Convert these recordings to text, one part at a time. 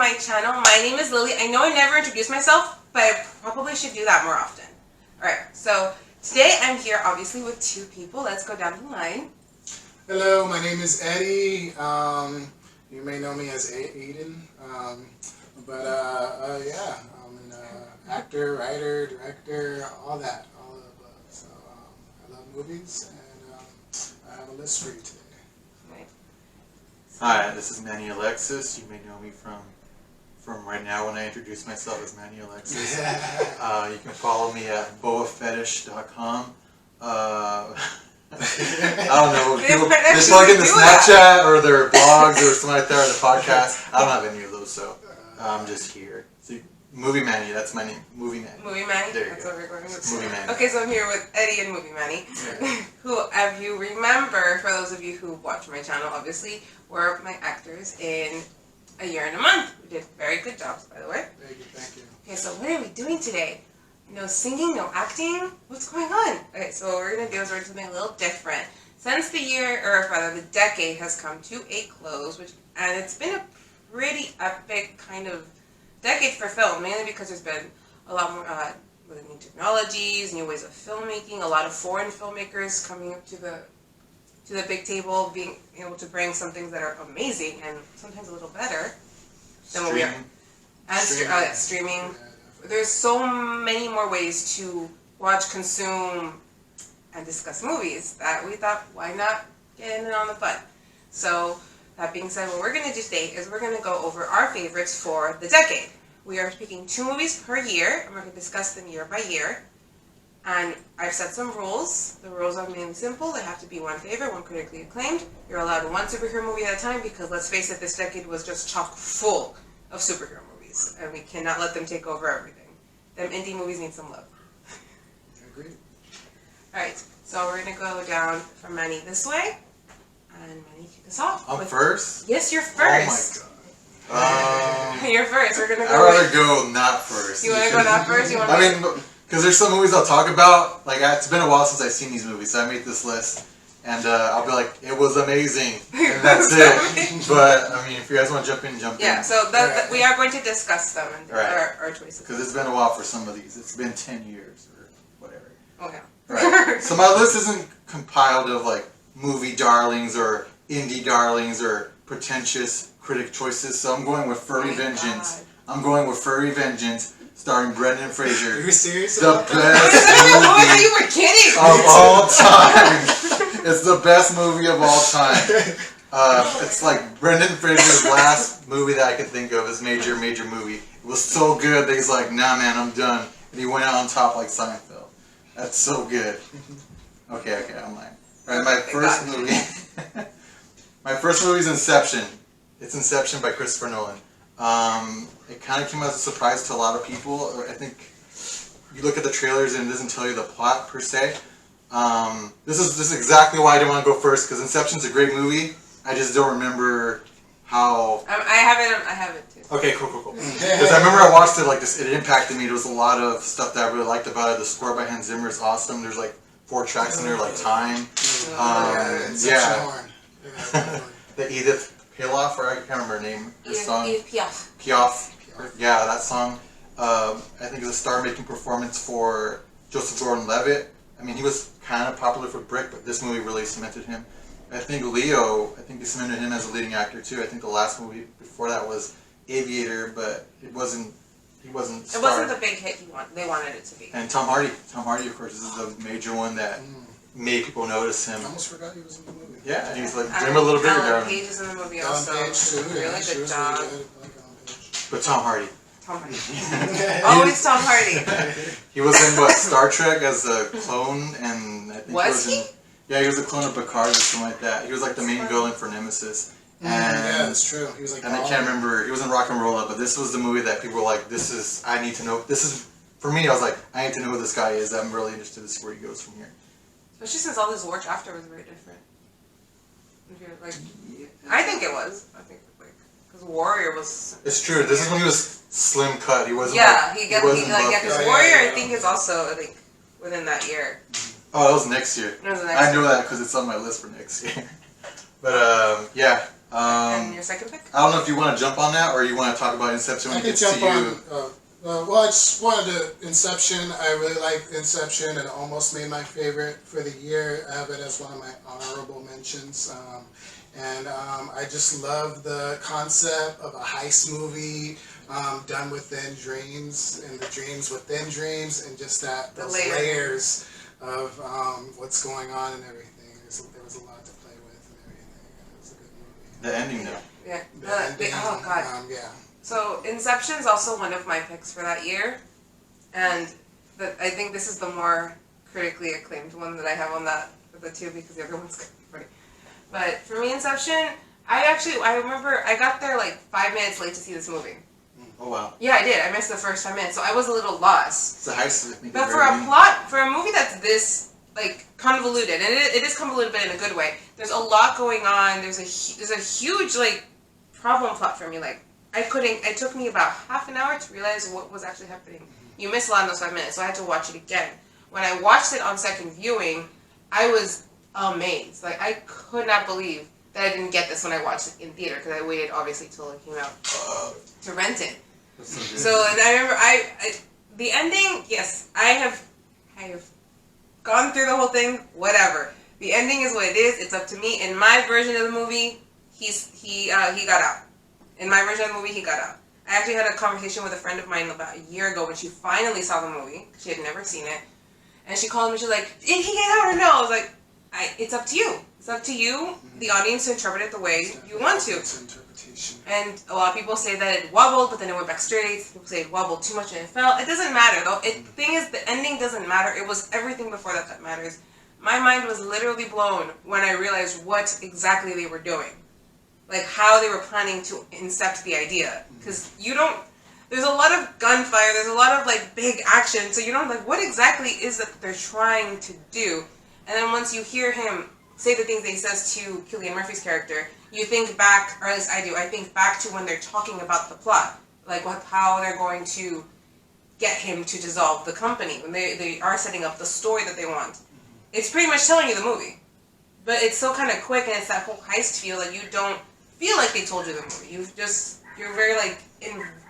my channel. My name is Lily. I know I never introduced myself, but I probably should do that more often. Alright, so today I'm here obviously with two people. Let's go down the line. Hello, my name is Eddie. You may know me as Aiden. Yeah, I'm an actor, writer, director, all that, all of the above. So I love movies, and I have a list for you today. Hi, this is Manny Alexis. You may know me from right now when I introduce myself as Manny Alexis. You can follow me at boafetish.com. I don't know. People, they plug into Snapchat or their blogs or something like that, or the podcast. I don't have any of those, so I'm just here. So, Movie Manny, that's my name. Movie Manny. Movie Manny? There you That's go. what we're going with. Movie Manny. Okay, so I'm here with Eddie and Movie Manny, who, if you remember, for those of you who watch my channel, obviously, were my actors in A Year and a Month. We did very good jobs, by the way. Thank you, thank you. Okay, so what are we doing today? No singing, no acting? What's going on? Okay, so what we're going to do is we're doing something a little different. Since the year, or rather the decade has come to a close, and it's been a pretty epic kind of decade for film, mainly because there's been a lot more with new technologies, new ways of filmmaking, a lot of foreign filmmakers coming up to the big table, being able to bring some things that are amazing and sometimes a little better than what we are. And streaming. There's so many more ways to watch, consume, and discuss movies that we thought, why not get in on the fun? So, that being said, what we're going to do today is we're going to go over our favorites for the decade. We are picking 2 movies per year, and we're going to discuss them year by year. And I've set some rules. The rules are mainly simple. They have to be one favorite, one critically acclaimed. You're allowed one superhero movie at a time because, let's face it, this decade was just chock full of superhero movies. And we cannot let them take over everything. Them indie movies need some love. I agree. Alright, so we're going to go down from Manny this way. And Manny, kick us off. I'm first? Yes, you're first. Oh my god. You're first. We're going to go. I'd rather go not first. You want to go not first? You want I mean, because there's some movies I'll talk about. Like, it's been a while since I've seen these movies, so I made this list. And I'll be like, it was amazing. And that's it. But, I mean, if you guys want to jump in, jump in. Yeah, so we are going to discuss them and our choices. Because it's been a while for some of these. It's been 10 years or whatever. Okay. Right. So my list isn't compiled of, like, movie darlings or indie darlings or pretentious critic choices. So I'm going with Furry Vengeance. God. I'm going with Furry Vengeance, starring Brendan Fraser. Are you serious? The best movie Oh, I thought you were kidding. of all time. It's the best movie of all time. It's like Brendan Fraser's last movie that I could think of as major movie. It was so good that he's like, nah man, I'm done. And he went out on top like Seinfeld. That's so good. Okay, I'm lying. Alright, my first movie. My first movie is Inception. It's Inception by Christopher Nolan. It kind of came as a surprise to a lot of people. I think you look at the trailers and it doesn't tell you the plot per se. This is exactly why I didn't want to go first, because Inception's a great movie. I just don't remember how. I have it too. Okay, cool. Because I remember I watched it like this. It impacted me. There was a lot of stuff that I really liked about it. The score by Hans Zimmer is awesome. There's like 4 tracks in there, like Time. The Edith Piaf, or I can't remember her name. The song. Edith Piaf. Piaf. Yeah, that song. I think it's a star-making performance for Joseph Gordon-Levitt. I mean, he was kind of popular for Brick, but this movie really cemented him. I think Leo, they cemented him as a leading actor too. I think the last movie before that was Aviator, but he wasn't starred. It wasn't the big hit they wanted it to be. And Tom Hardy, of course, this is the major one that made people notice him. I almost forgot he was in the movie. Yeah, and he's like, dream a little bigger, Ellen darling. Page is in the movie Ellen also. Page too. Really She good was job. really good. I like Ellen Page. But Tom Hardy. Tom Hardy. Always Tom Hardy. He was in Star Trek as a clone, and I think Was he? Yeah, he was a clone of Picard or something like that. He was like the main villain for Nemesis. And, yeah, that's true. He was like. And I can't remember. He was in Rock and Roll, but this was the movie that people were like, I need to know. This is, for me, I was like, I need to know who this guy is. I'm really interested to see where he goes from here. Especially since all his work after was very different. I think it was. Because Warrior was. It's true. This is when he was slim cut. He wasn't. Yeah, Because Warrior I think is also within that year. Oh, that was next year. It was the next I know that because it's on my list for next year. But yeah, And your second pick? I don't know if you want to jump on that or you want to talk about Inception when I it can gets jump to you. on. Well, I just wanted to Inception. I really liked Inception, and it almost made my favorite for the year. I have it as one of my honorable mentions. I just love the concept of a heist movie done within dreams, and the dreams within dreams, and just those layers of what's going on and everything. There was a lot to play with and everything. It was a good movie. The ending, though. Yeah. Oh God. yeah. So Inception's also one of my picks for that year, and I think this is the more critically acclaimed one that I have on that of the two because the other one's kind of funny. But for me, Inception, I remember I got there like 5 minutes late to see this movie. Oh wow. Yeah, I did. I missed the first 5 minutes, so I was a little lost. It's a heist. But for a movie that's this like convoluted, and it is convoluted, but in a good way. There's a lot going on. There's a huge like problem plot for me. Like it took me about half an hour to realize what was actually happening. You miss a lot in those 5 minutes, so I had to watch it again. When I watched it on second viewing, I was amazed. Like I could not believe that I didn't get this when I watched it in theater because I waited obviously till it came out to rent it. So and I remember the ending. Yes, I have gone through the whole thing. Whatever. The ending is what it is. It's up to me. In my version of the movie, he got out. In my version of the movie, he got out. I actually had a conversation with a friend of mine about a year ago when she finally saw the movie. She had never seen it. And she called me, she's like, did he get out or no? I was like, it's up to you. It's up to you, the audience, to interpret it the way you want to. It's interpretation. And a lot of people say that it wobbled, but then it went back straight. People say it wobbled too much and it fell. It doesn't matter, though. The thing is, the ending doesn't matter. It was everything before that matters. My mind was literally blown when I realized what exactly they were doing. Like, how they were planning to incept the idea. Because there's a lot of gunfire, there's a lot of, like, big action, so you don't, like, what exactly is it that they're trying to do? And then once you hear him say the things that he says to Cillian Murphy's character, you think back, or at least I do, I think back to when they're talking about the plot. Like, how they're going to get him to dissolve the company, when they are setting up the story that they want. It's pretty much telling you the movie. But it's so kind of quick, and it's that whole heist feel that you don't feel like they told you the movie. You're very, like,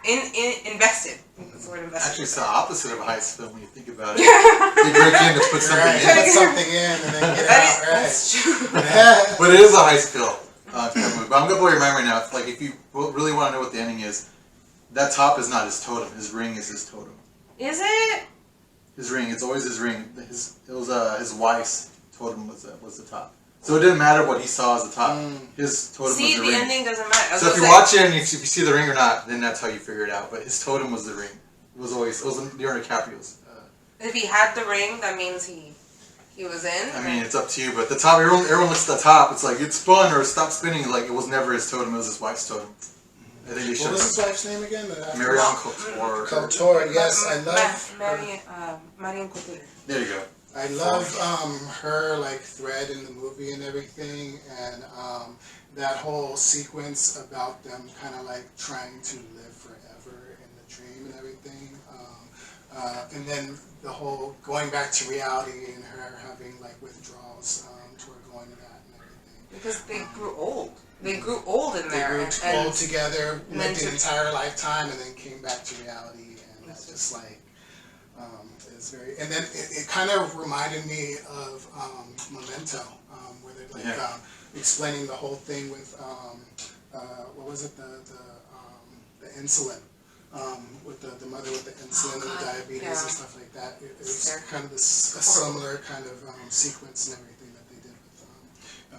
invested. That's the word invested. Actually, it's the opposite of a heist film when you think about it. You break in to put something in. Put something in and then get out. That's true. But it is a heist film. But I'm gonna blow your mind right now. Like, if you really want to know what the ending is, that top is not his totem. His ring is his totem. Is it? His ring. It's always his ring. His wife's totem was the top. So it didn't matter what he saw as the top. His totem was the ring. See, the ending doesn't matter. So if you watch it and if you see the ring or not, then that's how you figure it out. But his totem was the ring. It was Leonardo DiCaprio's. If he had the ring, that means he was in. I mean, it's up to you. But the top, everyone looks at the top. It's like it's spun or stop spinning. Like it was never his totem. It was his wife's totem. I think they should. What was his wife's name again? Marion Couture. Couture. Yes, I love Marion Couture. There you go. I love her like thread in the movie and everything, and that whole sequence about them kind of like trying to live forever in the dream and everything, and then the whole going back to reality and her having like withdrawals toward going to that and everything. Because they grew old. They grew old in there. They grew old together, lived an entire lifetime, and then came back to reality, and that's just like. And then it kind of reminded me of Memento, where they're like explaining the whole thing with what was it, the insulin, with the mother with the insulin and the diabetes and stuff like that. It's kind of a similar kind of sequence and everything that they did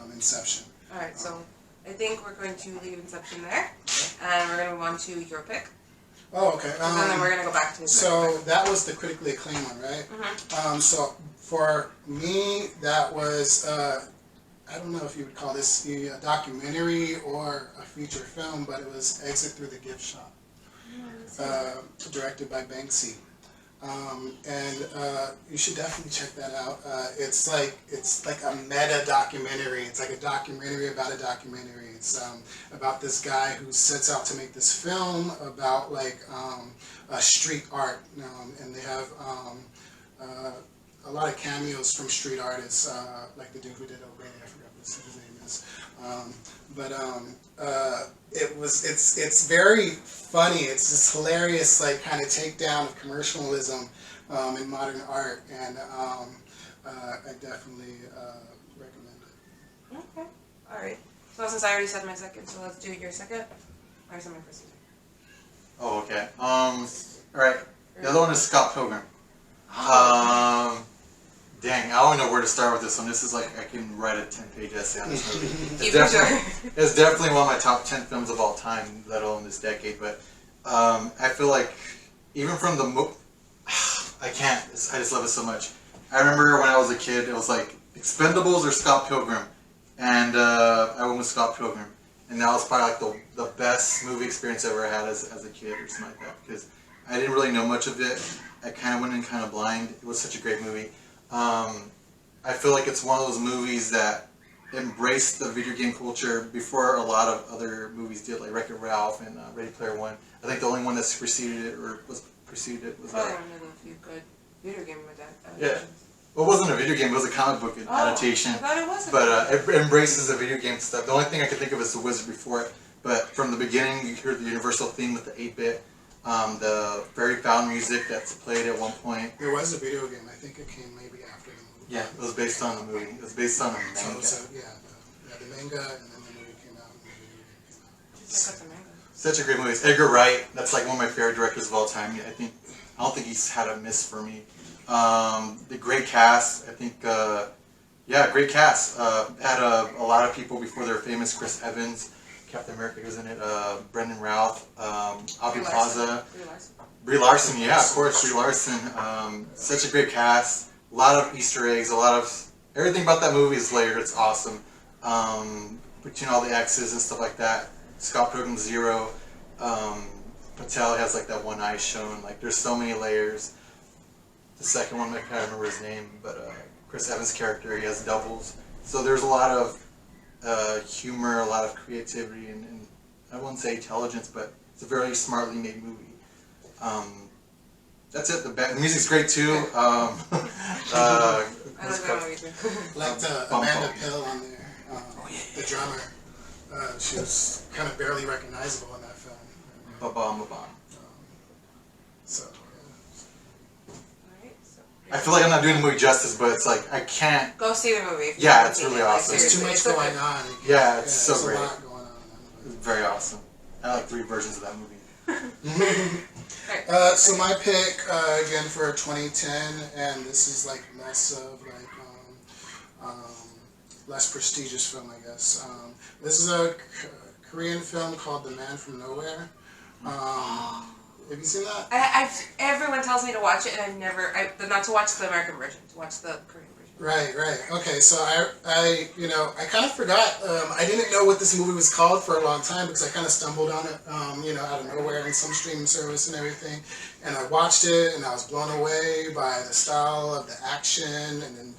with Inception. All right, so I think we're going to leave Inception there, and we're going to move on to your pick. Oh, okay. And then we're going to go back to his So that was the critically acclaimed one, right? Mm-hmm. So for me, that was, I don't know if you would call this a documentary or a feature film, but it was Exit Through the Gift Shop, directed by Banksy. You should definitely check that out. It's like a meta documentary. It's like a documentary about a documentary. It's about this guy who sets out to make this film about like street art, and they have a lot of cameos from street artists, like the dude who did O'Reilly. I forgot his name is. It's very funny. It's this hilarious, like, kind of takedown of commercialism in modern art, and I definitely recommend it. Okay. All right. So since I already said my second, so let's do your second. I said my first. Oh, okay. All right. The other one is Scott Pilgrim. Dang, I don't know where to start with this one. This is like, I can write a 10-page essay on this movie. It's definitely one of my top 10 films of all time, let alone this decade. But I feel like, even from the I can't. I just love it so much. I remember when I was a kid, it was like Expendables or Scott Pilgrim, and I went with Scott Pilgrim, and that was probably like the best movie experience I ever had as a kid or something like that, because I didn't really know much of it. I kind of went in kind of blind. It was such a great movie. I feel like it's one of those movies that embraced the video game culture before a lot of other movies did, like Wreck-It Ralph and Ready Player One. I think the only one that superseded it was Probably one of the few good video game adaptations. Yeah. Well, it wasn't a video game, it was a comic book adaptation. I thought it was. But it embraces the video game stuff. The only thing I could think of is The Wizard before it. But from the beginning, you hear the Universal theme with the 8-bit, the very foul music that's played at one point. There was a video game. I think it came maybe after the movie. Yeah, it was based on the movie. It was based on a manga. The manga, and then the movie came out, and the video game came out. Just like the manga. Such a great movie. It's Edgar Wright. That's like one of my favorite directors of all time. I don't think he's had a miss for me. The great cast. I think, great cast. Had a lot of people before they were famous. Chris Evans, Captain America was in it. Brendan Routh, Aubrey Plaza, Brie Larson. Yeah, of course, Brie Larson. Such a great cast. A lot of Easter eggs. Everything about that movie is layered. It's awesome. Between all the X's and stuff like that. Scott Pilgrim Zero. Patel has like that one eye shown. Like, there's so many layers. The second one, I can't remember his name, but Chris Evans' character, he has doubles. So there's a lot of humor, a lot of creativity, and I wouldn't say intelligence, but it's a very smartly made movie. That's it. The music's great too. I like that movie too. Like Amanda Pill on there, the drummer. She was kind of barely recognizable in that film. Ba-bam. So, I feel like I'm not doing the movie justice, but it's like, I can't. Go see the movie. Yeah, it's really awesome. There's too much going on. Yeah, it's so great. There's a lot going on. It's very awesome. I like 3 versions of that movie. So my pick, again, for 2010, and this is like less of like, less prestigious film, I guess. This is a Korean film called The Man from Nowhere. Have you seen that? Everyone tells me to watch it, and not to watch the American version, to watch the Korean version. Right. Okay, so I kind of forgot. I didn't know what this movie was called for a long time because I kind of stumbled on it, out of nowhere in some streaming service and everything. And I watched it, and I was blown away by the style of the action, and then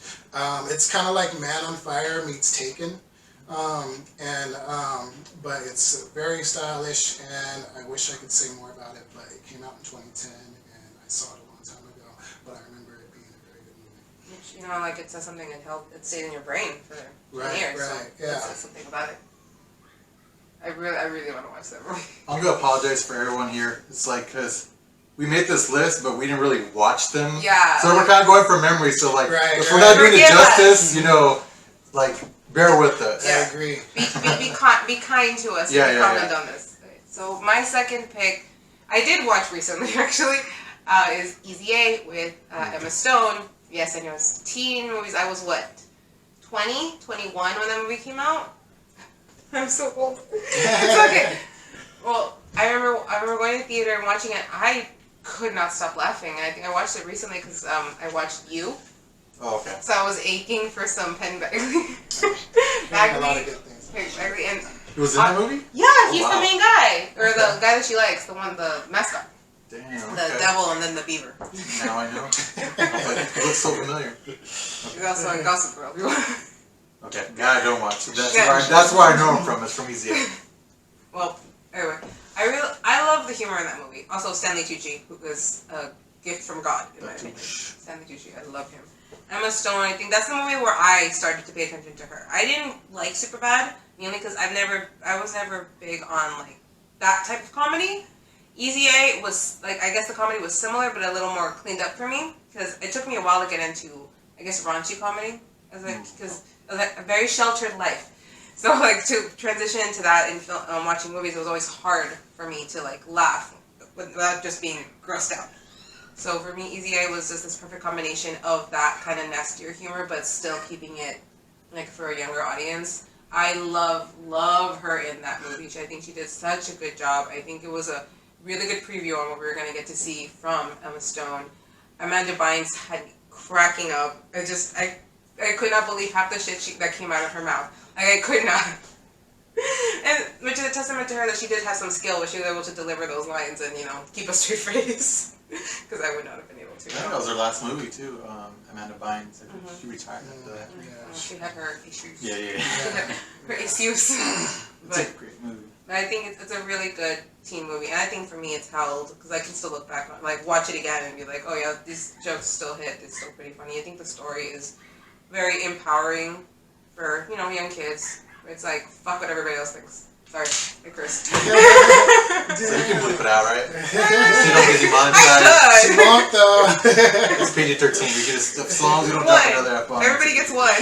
it's kind of like Man on Fire meets Taken. But it's very stylish, and I wish I could say more about it, but it came out in 2010, and I saw it a long time ago, but I remember it being a very good movie. Which, like it says something that it stayed in your brain for 20 years, so yeah. it says something about it. I really want to watch that movie. I'm going to apologize for everyone here. It's like, because we made this list, but we didn't really watch them. Yeah. So we're kind of going from memory, so like, if we're right. not doing it justice, like, bear with us. Yeah. I agree. Be kind to us. Yeah, Comment on this. So my second pick, I did watch recently actually, is Easy A with Emma Stone. Yes, I know it's teen movies. I was 20, 21 when that movie came out. I'm so old. It's okay. Well, I remember going to the theater and watching it. I could not stop laughing. I think I watched it recently because I watched You. Oh, okay. So I was aching for some Penn Bagley. A lot of good things. Bagley and He was in the movie? yeah, he's the main guy, or the guy that she likes, the mascot. Damn. The devil and then the beaver. Now I know. It looks so familiar. He's also in Gossip Girl. Okay, I don't watch it. That's where I know him from. It's from Easy A. Well, anyway, I love the humor in that movie. Also, Stanley Tucci, who is a gift from God, in my opinion. Stanley Tucci, I love him. Emma Stone, I think that's the movie where I started to pay attention to her. I didn't like Superbad, mainly because I was never big on like that type of comedy. Easy A was like, I guess the comedy was similar, but a little more cleaned up for me because it took me a while to get into, I guess, raunchy comedy, because a very sheltered life. So like to transition into that and watching movies, it was always hard for me to like laugh without just being grossed out. So for me, Easy A was just this perfect combination of that kind of nastier humor, but still keeping it like for a younger audience. I love her in that movie. I think she did such a good job. I think it was a really good preview on what we were going to get to see from Emma Stone. Amanda Bynes had me cracking up. I could not believe half the shit that came out of her mouth. Like, I could not. And which is a testament to her that she did have some skill, but she was able to deliver those lines and, keep a straight face. Because I would not have been able to. I think that was her last movie too, Amanda Bynes. She retired after that. Yeah. She had her issues. Yeah. Her issues. It's a great movie. But I think it's a really good teen movie, and I think for me it's held because I can still look back on, like, watch it again and be like, oh yeah, these jokes still hit. It's still pretty funny. I think the story is very empowering for young kids. It's like fuck what everybody else thinks. Sorry, I cursed. So you can bleep it out, right? So you don't get demonetized. She won't though. It's PG-13. We can just, as long as we don't drop another F-bomb. Everybody gets one.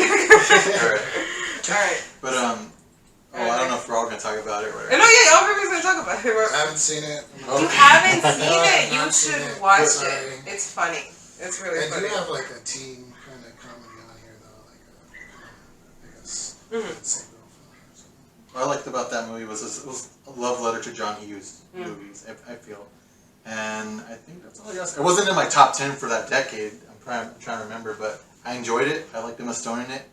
Alright. But I don't know if we're all gonna talk about it. No, yeah, everybody's gonna talk about it. I haven't seen it. You haven't seen it? You should watch it. It's funny. It's really funny. I do have like a teen kind of comedy on here though, like I guess. Same girl film or something. What I liked about that movie was it was a love letter to John Hughes movies. I feel, and I think that's all I got. It wasn't in my top 10 for that decade. I'm trying to remember, but I enjoyed it. I liked Emma Stone in it.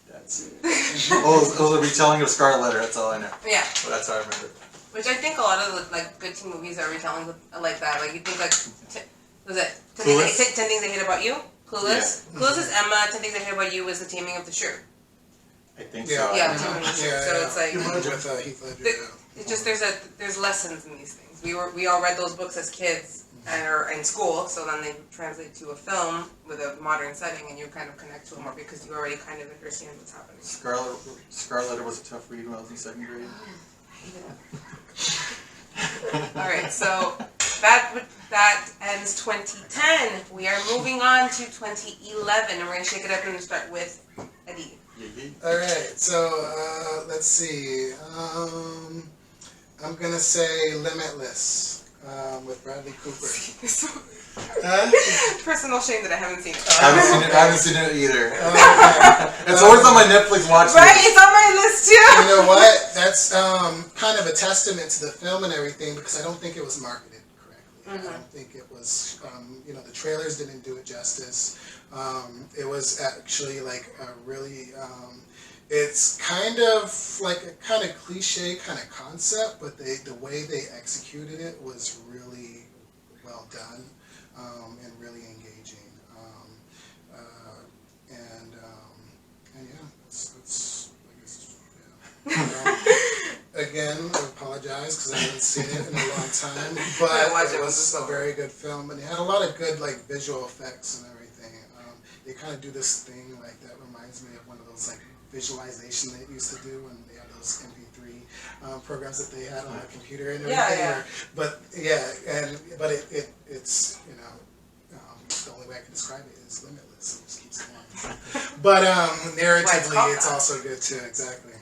That's it. It was a retelling of Scarlet Letter. That's all I know. Yeah. But that's how I remember it. Which I think a lot of the like good teen movies are retelling like that. Like you think like, was it 10 Things I Hate About You? Clueless. Yeah. Clueless is Emma. 10 Things I Hate About You was The Taming of the Shrew. I think so. Yeah, Taming of the Shrew. So it's like with Heath Ledger. It's just there's lessons in these things. We all read those books as kids and are in school, so then they translate to a film with a modern setting, and you kind of connect to it more because you already kind of understand what's happening. Scarlet Letter was a tough read when I was in second grade. I hated it. All right, so that ends 2010. We are moving on to 2011, and we're gonna shake it up and start with Eddie. All right, so let's see. I'm gonna say Limitless with Bradley Cooper. Personal shame that I haven't seen it. I haven't seen it either. It's always on my Netflix watch list. Right, it's on my list too. You know what? That's kind of a testament to the film and everything because I don't think it was marketed correctly. I don't think it was. The trailers didn't do it justice. It was actually like a really. It's kind of like a kind of cliche kind of concept, but the way they executed it was really well done and really engaging. And yeah, that's I guess, yeah. Again, I apologize because I haven't seen it in a long time, but it was a very good film, and it had a lot of good like visual effects and everything. They kind of do this thing like that reminds me of one of those like visualization they used to do when they had those MP3 programs that they had on the computer and everything. Yeah. But it's the only way I can describe it is limitless. It just keeps going. But narratively, it's also good too. Exactly.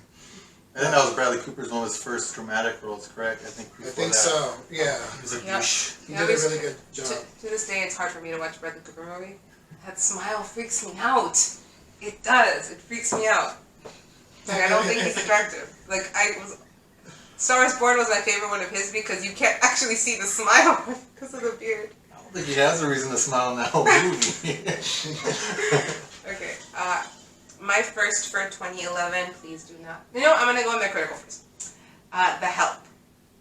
I think that was Bradley Cooper's one of his first dramatic roles, correct? I think so. Yeah. He was like, He did a really good job. To this day, it's hard for me to watch a Bradley Cooper movie. That smile freaks me out. It does. It freaks me out. Like, I don't think he's attractive. Like, Star is Born was my favorite one of his because you can't actually see the smile because of the beard. I don't think he has a reason to smile in that whole movie. Okay. My first for 2011, please do not. I'm going to go in my critical first. The Help.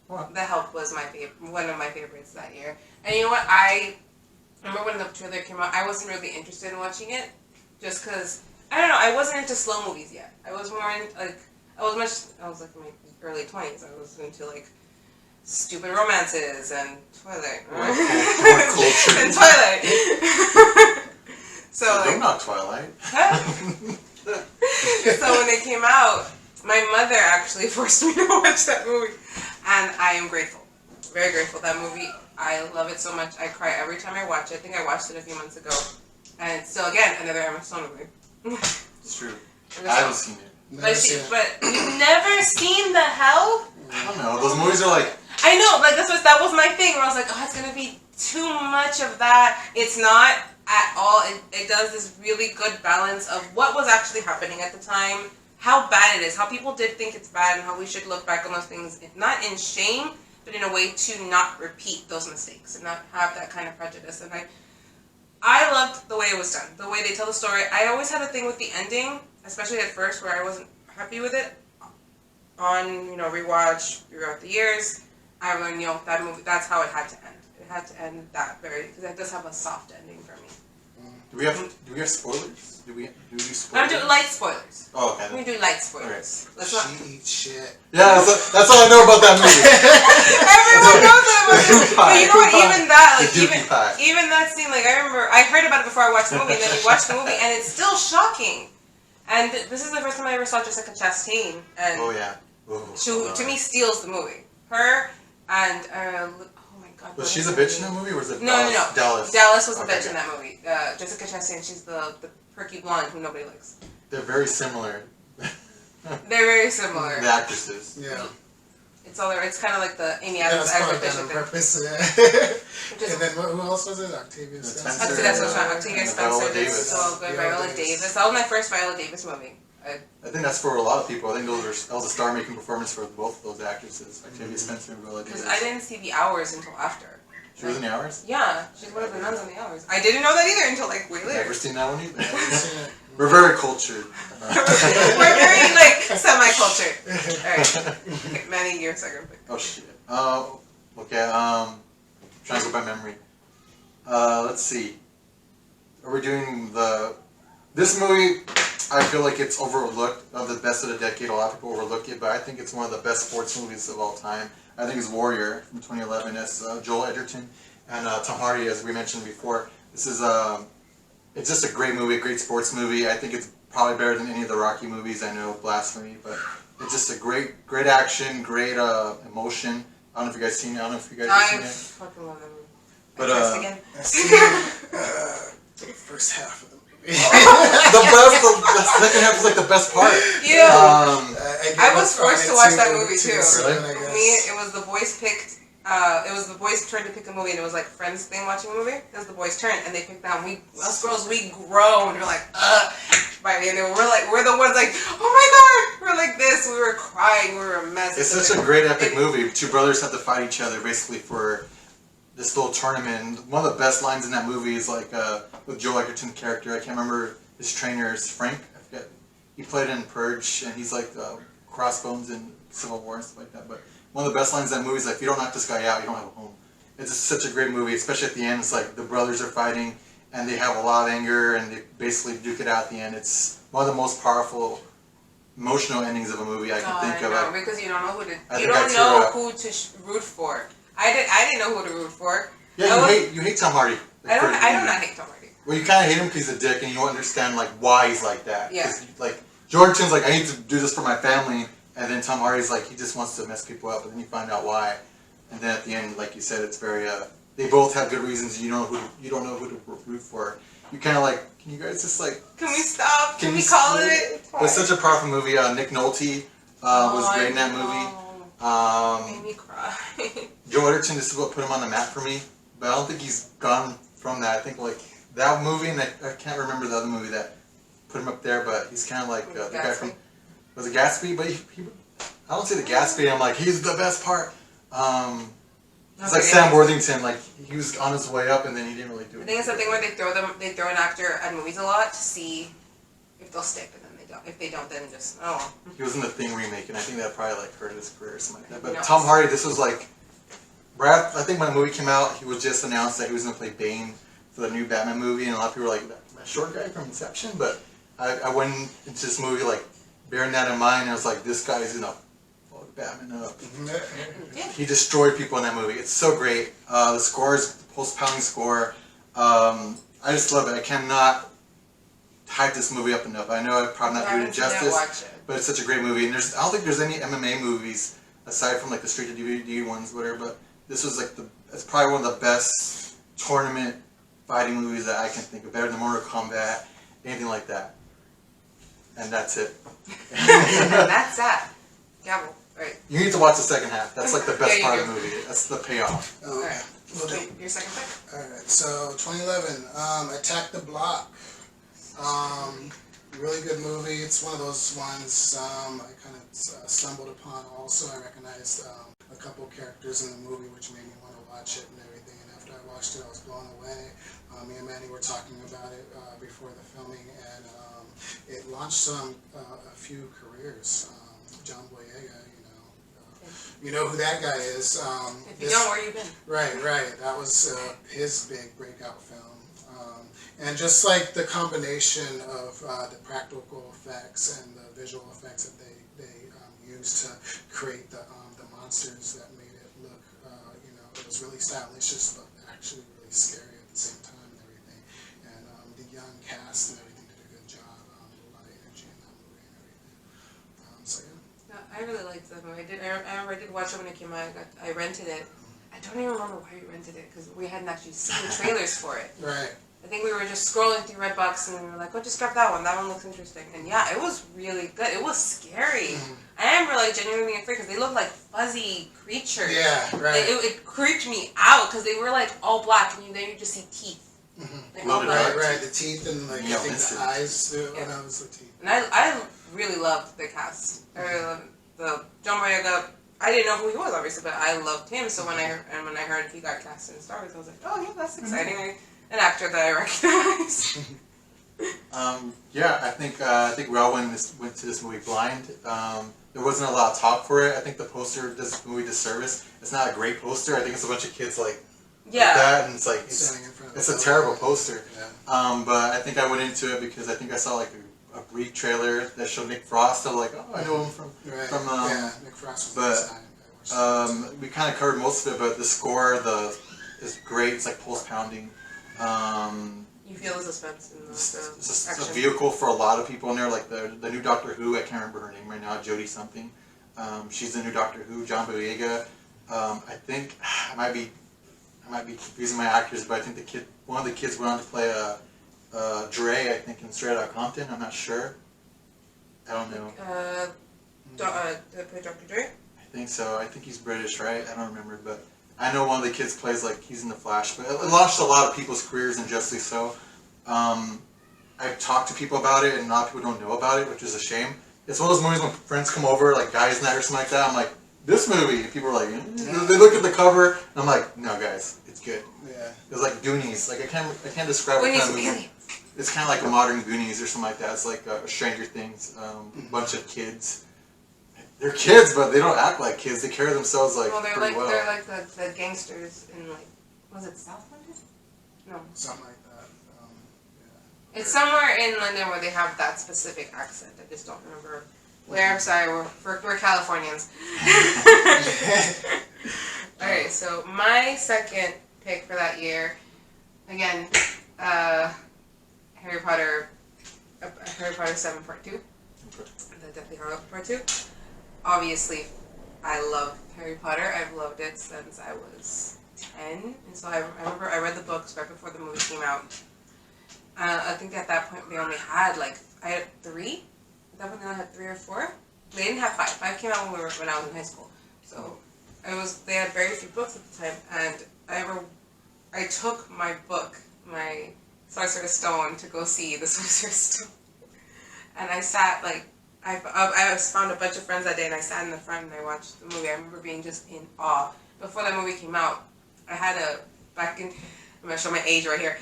What? The Help was one of my favorites that year. And you know what? I remember when the trailer came out, I wasn't really interested in watching it. Just because, I don't know, I wasn't into slow movies yet. I was more in, I was in my early 20s. I was into, stupid romances and Twilight. More culture. And Twilight. So Don't like, knock Twilight. so when it came out, my mother actually forced me to watch that movie, and I am grateful, very grateful. That movie, I love it so much. I cry every time I watch it. I think I watched it a few months ago, and it's still again another Emma Stone movie. It's true. I haven't seen it. But you've never seen The Hell? I don't know. Those movies are like. I know, like that was my thing. Where I was like, oh, it's gonna be too much of that. It's not at all. It does this really good balance of what was actually happening at the time, how bad it is, how people did think it's bad, and how we should look back on those things, not in shame, but in a way to not repeat those mistakes and not have that kind of prejudice. And I loved the way it was done, the way they tell the story. I always had a thing with the ending, especially at first, where I wasn't happy with it. On rewatch throughout the years, I learned that movie. That's how it had to end. It had to end that because it does have a soft ending for me. Do we have spoilers? Do we do spoilers? I'm doing light spoilers. Oh, okay. We do light spoilers. Okay. Let's not. She eats shit. Yeah, that's all I know about that movie. Everyone knows that movie. But you know what? Even that, like The Dookie Pie. even that scene, like I remember, I heard about it before I watched the movie, and then you watch the movie, and it's still shocking. And this is the first time I ever saw Jessica Chastain, and Oh yeah. Ooh, she, to me, steals the movie. Her and oh my god. Was she the bitch in that movie, or was it No. Dallas? Dallas was the Okay, bitch in that movie. Jessica Chastain, she's the perky blonde who nobody likes. They're very similar. They're very similar. The actresses. Yeah. It's kind of like the Amy Yeah, Adams it's probably done Bishop on thing. purpose. Yeah. Is- And then who else was it? Octavia Spencer. Spencer. That's what I'm Octavia and Spencer Viola did Davis. so good. Viola Viola Davis. Davis. That was my first Viola Davis movie. I think that's for a lot of people. I think that was a star-making performance for both of those actresses, Octavia Spencer and Viola Davis. Because I didn't see The Hours until after. She was in The Hours? Yeah, she's one of the nuns in The Hours. I didn't know that either until like way later. Never seen that one either. Have you seen it? We're very cultured. We're very like semi-cultured. Alright. Okay, Manny, your second pick. Oh shit. Okay. Trying to go by memory. Let's see. Are we doing this movie? I feel like it's overlooked. The best of the decade. A lot of people overlook it, but I think it's one of the best sports movies of all time. I think it's Warrior from 2011. That's Joel Edgerton and Tom Hardy, as we mentioned before. This is it's just a great movie, a great sports movie. I think it's probably better than any of the Rocky movies. I know, blasphemy, but it's just a great action, great emotion. I don't know if you guys seen it. I don't know if you guys have seen I it. fucking love that movie. But, again. I've seen the first half of the movie. The second half is like the best part. Yeah. I was forced to watch that movie too. Soon, Really? I guess. Me, it was the boys picked. It was the boys' turn to pick a movie, and it was like friends thing watching a movie. It was the boys' turn, and they picked that. And us girls, we groaned. We're like, by the end, we're the ones like, oh my god, we're like this. We were crying. We were a mess. It's such a great epic movie. Two brothers have to fight each other basically for this little tournament. One of the best lines in that movie is like with Joel Edgerton's character. I can't remember his trainer's Frank. I forget. He played in Purge, and he's like Crossbones in Civil War and stuff like that. But one of the best lines in that movie is like, if you don't knock this guy out, you don't have a home. It's just such a great movie, especially at the end. It's like the brothers are fighting, and they have a lot of anger, and they basically duke it out at the end. It's one of the most powerful, emotional endings of a movie I can think of. No, because you don't know who to. I You think I don't tear know up. who to root for. I didn't know who to root for. Yeah, you hate Tom Hardy. I don't not hate Tom Hardy. Well, you kind of hate him because he's a dick, and you don't understand like why he's like that. Yeah. 'Cause, like Jordan's like, I need to do this for my family, and then Tom Hardy's like, he just wants to mess people up, but then you find out why, and then at the end, like you said, it's very they both have good reasons. You don't know who to root for. You kind of like, can you guys just like? Can we stop? Can we you call split it? It's such a powerful movie. Nick Nolte was great in that movie. Made me cry. Joe Edgerton, this is what put him on the map for me, but I don't think he's gone from that. I think like that movie, and I can't remember the other movie that put him up there, but he's kind of like the guy from, was it Gatsby? But I don't say the Gatsby, I'm like, he's the best part. It's like Sam Worthington, like he was on his way up and then he didn't really do it. I think it's something where they throw an actor at movies a lot to see if they'll stick, and then they don't. If they don't, then just He was in the Thing remake, and I think that probably like hurt his career or something like that. But No. Tom Hardy, this was like, Brad. I think when the movie came out, he was just announced that he was going to play Bane for the new Batman movie, and a lot of people were like, that short guy from Inception. But I went into this movie like bearing that in mind, and I was like, this guy is gonna Batman up. Yeah. He destroyed people in that movie. It's so great. The score is post-pounding score. I just love it. I cannot hype this movie up enough. I know I'm probably not doing it justice, but it's such a great movie. And I don't think there's any MMA movies aside from like the straight to DVD ones, whatever. But this was like it's probably one of the best tournament fighting movies that I can think of. Better than Mortal Kombat, anything like that. And that's it. And that's that. Gavel. Right. You need to watch the second half. That's like the best part of do. the movie. That's the payoff. Okay. Alright. We'll do. Your second pick? Alright, so 2011, Attack the Block. Really good movie. It's one of those ones I kind of stumbled upon also. I recognized a couple characters in the movie which made me want to watch it and everything. And after I watched it, I was blown away. Me and Manny were talking about it before the filming, and it launched a few careers. John Boyega, you know who that guy is. If you don't, where you been? Right. That was his big breakout film. And just like the combination of the practical effects and the visual effects that they used to create the monsters that made it look, it was really stylish, just but actually really scary at the same time and everything. And the young cast and everything did a good job. A lot of energy in that movie and everything. So yeah. No, I really liked that movie. I remember I did watch it when it came out. I rented it. I don't even remember why we rented it because we hadn't actually seen the trailers for it. Right. I think we were just scrolling through Redbox and we were like, oh, just grab that one. That one looks interesting. And yeah, it was really good. It was scary. I remember like genuinely being afraid because they looked like fuzzy creatures. Yeah, right. It creeped me out because they were like all black and then you just see teeth. Like, Right. The teeth and like Yeah, I think the eyes. Yeah. That was the teeth. And I really loved the cast. I really loved the John Boyega. I didn't know who he was obviously, but I loved him. So when I heard he got cast in Star Wars, I was like, oh yeah, that's exciting. An actor that I recognize. Yeah, I think we all went to this movie blind. There wasn't a lot of talk for it. I think the poster does the movie disservice. It's not a great poster. I think it's a bunch of kids like that, and it's like it's a terrible poster. Yeah. But I think I went into it because I think I saw like a brief trailer that showed Nick Frost. I was like, oh, I know him from Nick Frost was inside. we kind of covered most of it, but the score is great. It's like pulse pounding. You feel the suspense in the It's action. a vehicle for a lot of people in there, like the new Doctor Who. I can't remember her name right now. Jodie something. She's the new Doctor Who. John Boyega. I think I might be confusing my actors, but I think one of the kids went on to play Dre. I think in Straight Outta Compton. I'm not sure. I don't know. Did I play Dr. Dre? I think so. I think he's British, right? I don't remember, but I know one of the kids plays like he's in The Flash. But it launched a lot of people's careers, and justly so. I've talked to people about it, and a lot of people don't know about it, which is a shame. It's one of those movies when friends come over, like guys' night or something like that. I'm like, this movie. And people are like, they look at the cover, and I'm like, no, guys, it's good. Yeah. It's like Goonies. Like I can't describe what kind of movie. It's kind of like a modern Goonies or something like that. It's like Stranger Things. A bunch of kids. They're kids, but they don't act like kids. They carry themselves like pretty well. They're like the gangsters in like, was it South London? No. Something like that. It's somewhere in London where they have that specific accent. I just don't remember where. I'm sorry, we're Californians. Alright, so my second pick for that year, again, Harry Potter 7 Part 2. The Deathly Hallows Part 2. Obviously, I love Harry Potter. I've loved it since I was 10. And so I remember I read the books right before the movie came out. I think at that point they only had I had 3. At that point they only had 3 or 4. They didn't have 5. 5 came out when I was in high school. So they had very few books at the time, and I took my book, my Sorcerer's Stone, to go see the Sorcerer's Stone. And I sat I found a bunch of friends that day, and I sat in the front and I watched the movie. I remember being just in awe. Before that movie came out, I had I'm going to show my age right here.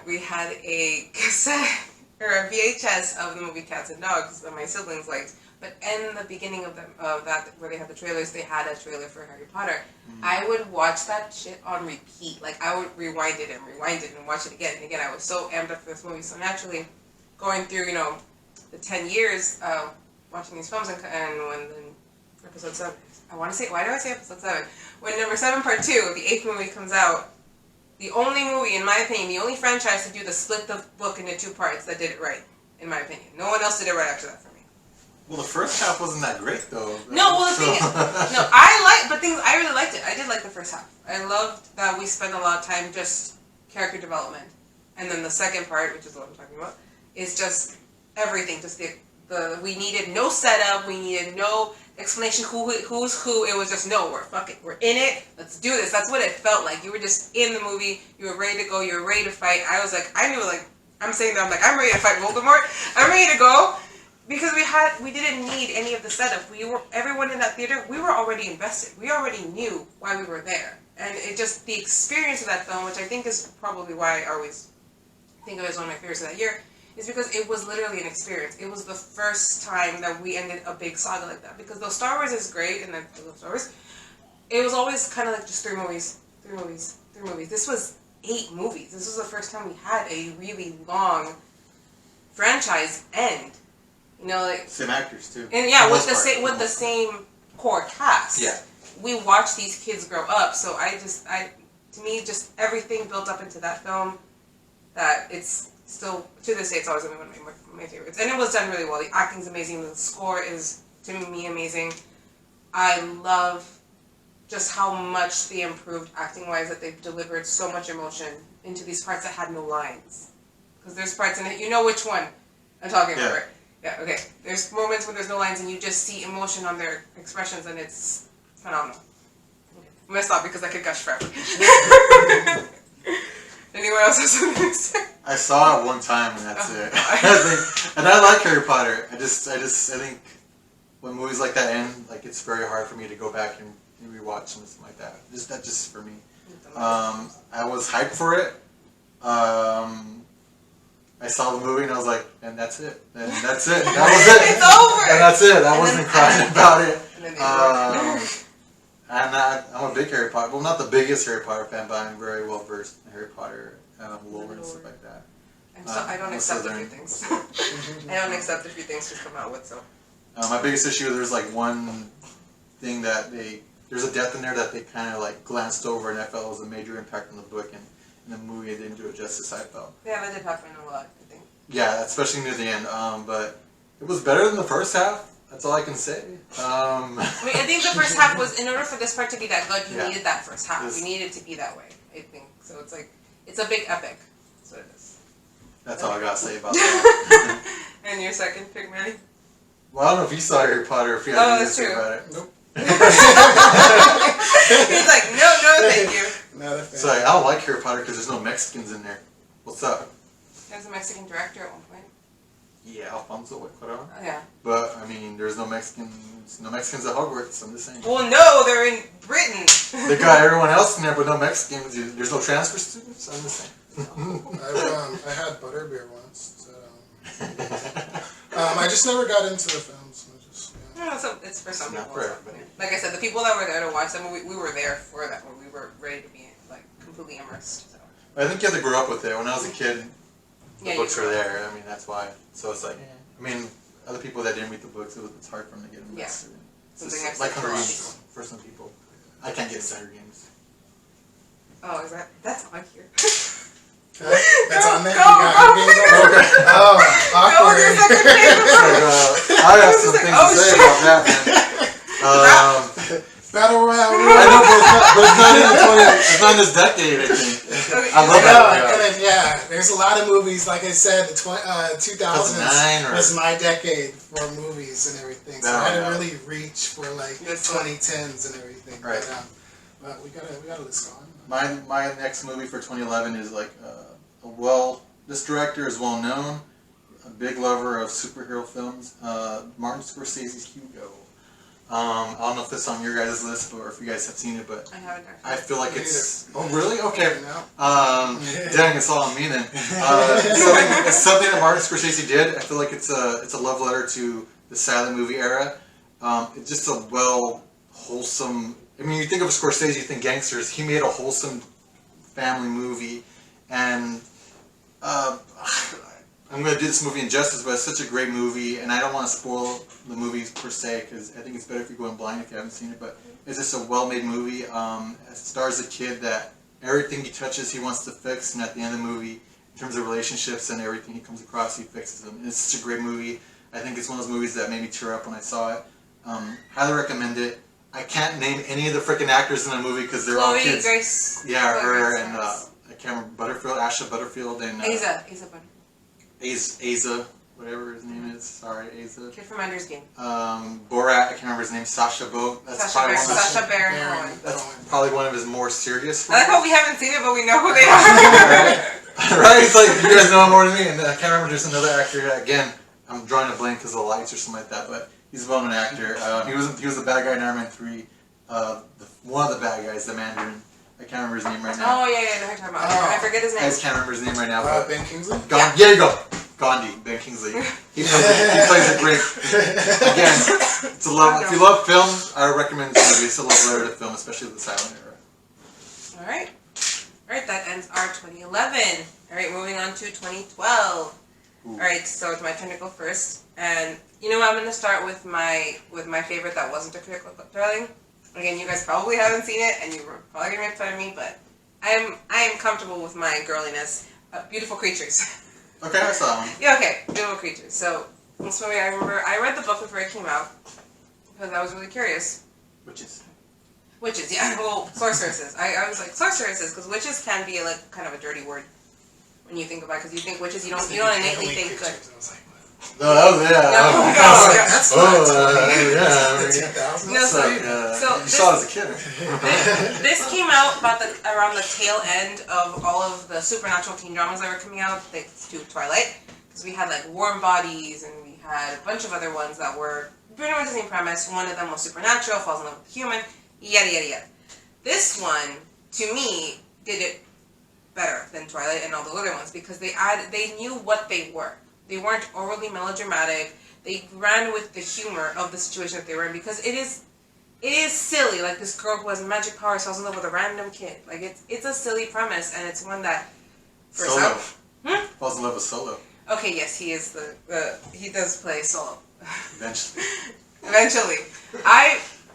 We had a cassette, or a VHS of the movie Cats and Dogs that my siblings liked. But in the beginning of that, where they had the trailers, they had a trailer for Harry Potter. I would watch that shit on repeat. Like, I would rewind it and watch it again and again. I was so amped up for this movie. So naturally, going through, the 10 years watching these films, and when Episode 7. I want to say, why do I say episode 7? When number 7 part 2, the 8th movie comes out, the only movie, in my opinion, the only franchise to do the split the book into 2 parts that did it right, in my opinion. No one else did it right after that for me. Well, the first half wasn't that great, though. No, well, the thing is, no, I really liked it. I did like the first half. I loved that we spent a lot of time just character development. And then the second part, which is what I'm talking about, is just everything. Just we needed no setup, we needed no explanation who's who. It was just, no, we're in it, let's do this. That's what it felt like. You were just in the movie, you were ready to go, you were ready to fight. I was like, I knew, like, I'm saying that, I'm like, I'm ready to fight Voldemort, I'm ready to go. Because we didn't need any of the setup. Everyone in that theater, we were already invested. We already knew why we were there. And it just, the experience of that film, which I think is probably why I always think of it as one of my favorites of that year, is because it was literally an experience. It was the first time that we ended a big saga like that. Because though Star Wars is great, and I love Star Wars, it was always kind of like just 3 movies. This was 8 movies. This was the first time we had a really long franchise end. You know, like same actors too. And yeah, with the same core cast. Yeah. We watched these kids grow up, so to me, just everything built up into that film, that it's still, to this day, it's always going to be one of my favorites. And it was done really well. The acting's amazing. The score is, to me, amazing. I love just how much they improved acting-wise, that they've delivered so much emotion into these parts that had no lines. Because there's parts in it, you know which one I'm talking about, right? Yeah, okay. There's moments when there's no lines and you just see emotion on their expressions, and it's phenomenal. Okay. I'm going to stop because I could gush forever. Anyone else has something to say? I saw it one time and that's it. And I like Harry Potter. I think when movies like that end, like, it's very hard for me to go back and rewatch something like that. Just for me. I was hyped for it. I saw the movie and I was like, and that's it. And that's it. That was it. It's over. And that's it. I wasn't crying about it. And I'm a big Harry Potter. Well, not the biggest Harry Potter fan, but I'm very well versed in Harry Potter and lore and stuff like that. I don't accept a few things. I don't accept a few things to come out with. So. My biggest issue, there's like one thing that there's a death in there that they kind of like glanced over, and I felt was a major impact on the book, and in the movie they didn't do it justice, I felt. Yeah, that did happen a lot, I think. Yeah, especially near the end. But it was better than the first half. That's all I can say. I mean, I think the first half was, in order for this part to be that good, you needed that first half. You needed it to be that way, I think. So it's like, it's a big epic. That's what it is. That's all I gotta say about that. And your second pick, Manny? Well, I don't know if you saw Harry Potter, if you had anything to say about it. Nope. He's like, no, thank you. Not a fan. So I don't like Harry Potter because there's no Mexicans in there. What's up? There's a Mexican director at one point. Yeah, Alfonso Cuarón. Oh, yeah. But I mean, there's no Mexicans at Hogwarts. I'm just saying. Well, no, they're in Britain. They got everyone else in there, but no Mexicans. There's no transfer students. I'm just saying. I had butterbeer once. I just never got into the films. It's for some Not people. for everybody. Like I said, the people that were there to watch them, we were there for that when we were ready to be like completely immersed. So. I think you have to grow up with it. When I was a kid, the Yeah, books were there. I mean, that's why. So it's like, I mean, other people that didn't read the books, it's hard for them to get invested in. Something It's like Hunger Games for some people. I can't get into Hunger Games. Oh, is that's on here? That's on there? Go, You got Hunger Games on there? Okay. Oh, awkward. I have some things to say about that, man. Battle Royale. I know, but it's not in it's not in this decade, I think. Okay, I love Battle Royale. And then, yeah, there's a lot of movies. Like I said, the 2000s was my decade for movies and everything. So I had to really reach for like 2010s and everything. Right. But we got a list going. My next movie for 2011 is like this director is well known, a big lover of superhero films, Martin Scorsese's Hugo. I don't know if it's on your guys' list or if you guys have seen it, but I haven't actually. I feel like it's. Oh, really? Okay. No. Dang, it's all on me then. It's something that Martin Scorsese did. I feel like it's a love letter to the silent movie era. It's just a wholesome. I mean, you think of Scorsese, you think gangsters. He made a wholesome family movie, and I'm going to do this movie injustice, but it's such a great movie, and I don't want to spoil the movie per se, because I think it's better if you go in blind if you haven't seen it, but it's just a well-made movie. It stars a kid that everything he touches he wants to fix, and at the end of the movie, in terms of relationships and everything he comes across, he fixes them. It's such a great movie. I think it's one of those movies that made me tear up when I saw it. Highly recommend it. I can't name any of the freaking actors in the movie because they're all kids. Grace. Yeah, Chloe her Grace and Moretz. I can't remember, Asha Butterfield and Asa Butterfield. Asa, whatever his name is. Sorry, Asa. Kid from Ender's Game. Borat, I can't remember his name. Sasha Boat. That's probably one of his, Sasha Baron Cohen. that's probably one of his more serious. I like how we haven't seen it, but we know who they are. Right? It's like you guys know him more than me, and I can't remember. There's another actor. Again, I'm drawing a blank because of the lights or something like that, but he's a well-known actor. He was the bad guy in Iron Man 3. One of the bad guys, the Mandarin. I can't remember his name right now. Oh yeah, I know who you're talking about. I forget his name. I just can't remember his name right now. But Ben Kingsley? Yeah, there you go. Gandhi, Ben Kingsley. He plays a great. Again, it's a love. If you love film, I recommend this movie. It's a love letter to film, especially the silent era. All right, that ends our 2011. All right, moving on to 2012. Ooh. All right, so it's my turn to go first, and you know what? I'm going to start with my favorite that wasn't a critical darling. Again, you guys probably haven't seen it, and you were probably going to make fun of me, but I am comfortable with my girliness. Beautiful Creatures. Okay, I saw one. Yeah, okay, Beautiful Creatures. So this movie, I remember I read the book before it came out because I was really curious. Witches, yeah. Well, sorceresses. I was like sorceresses because witches can be like kind of a dirty word when you think about it, because you think witches, you don't innately think good. No, that was No, so you saw it as a kid. This came out around the tail end of all of the supernatural teen dramas that were coming out, thanks to Twilight, because we had like Warm Bodies and we had a bunch of other ones that were pretty much the same premise. One of them was supernatural, falls in love with a human, yada yada yada. This one, to me, did it better than Twilight and all the other ones because they knew what they were. They weren't overly melodramatic. They ran with the humor of the situation that they were in because it is silly. Like this girl who has magic powers falls in love with a random kid. Like it's a silly premise, and it's one that Solo. Falls in love with Solo. Okay, yes, he is he does play Solo. Eventually.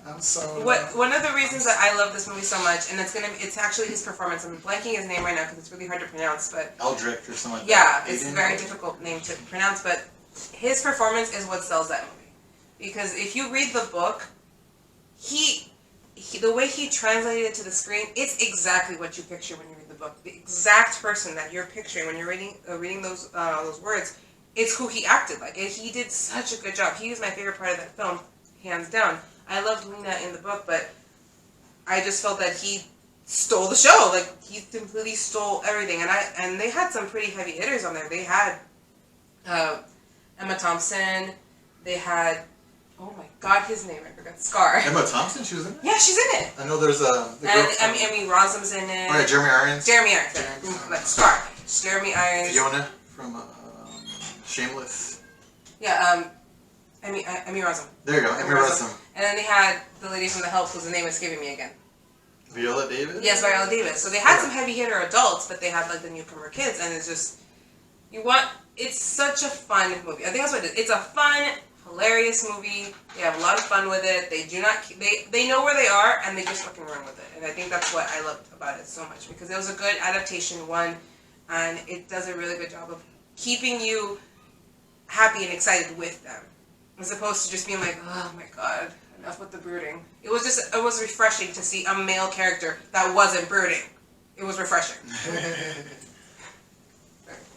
I'm so. One of the reasons that I love this movie so much, and it's actually his performance. I'm blanking his name right now because it's really hard to pronounce, but Eldrick or something like that. Yeah, it's a very difficult name to pronounce, but his performance is what sells that movie. Because if you read the book, the way he translated it to the screen, it's exactly what you picture when you read the book. The exact person that you're picturing when you're reading those words, it's who he acted like. And he did such a good job. He was my favorite part of that film, hands down. I loved Lena in the book, but I just felt that he stole the show. Like, he completely stole everything. And they had some pretty heavy hitters on there. They had Emma Thompson. They had, oh my god, his name, I forgot, Scar. Emma Thompson, she was in it? Yeah, she's in it. I know there's Amy Rossum's in it. Oh yeah, Jeremy Irons. Like Scar. Jeremy Irons. Fiona from Shameless. Yeah, Amy Rossum. There you go, Amy Rossum. And then they had the lady from The Help, whose name is escaping me again. Viola Davis? Yes, Viola Davis. So they had some heavy hitter adults, but they had like the newcomer kids, and it's just it's such a fun movie. I think that's what it is. It's a fun, hilarious movie. They have a lot of fun with it. They know where they are, and they just fucking run with it. And I think that's what I loved about it so much, because it was a good adaptation, one, and it does a really good job of keeping you happy and excited with them, as opposed to just being like, oh my god, enough with the brooding. It was refreshing to see a male character that wasn't brooding. It was refreshing.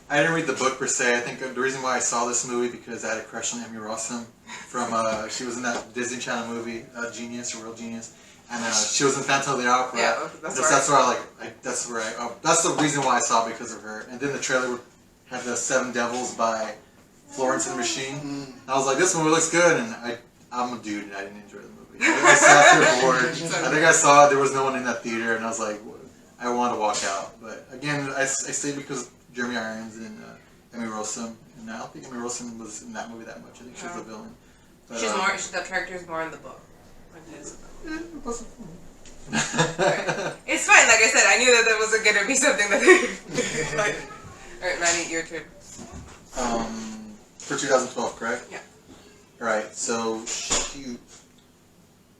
I didn't read the book per se. I think the reason why I saw this movie because I had a crush on Amy Rossum from she was in that Disney Channel movie Genius, or Real Genius, and she was in Phantom of the Opera. Yeah, that's the reason why I saw it, because of her. And then the trailer had the Seven Devils by Florence and the Machine. And I was like, this movie looks good, and I'm a dude and I didn't enjoy the movie. I sat there bored. I think I saw it, there was no one in that theater, and I was like, I wanted to walk out. But again, I stayed because Jeremy Irons and Amy Rossum, and I don't think Amy Rossum was in that movie that much. I think she was the villain. But, the character is more in the book. It's fine. Like I said, I knew that wasn't going to be something that. All right, Manny, your turn. For 2012, correct? Yeah. Alright, so shoot.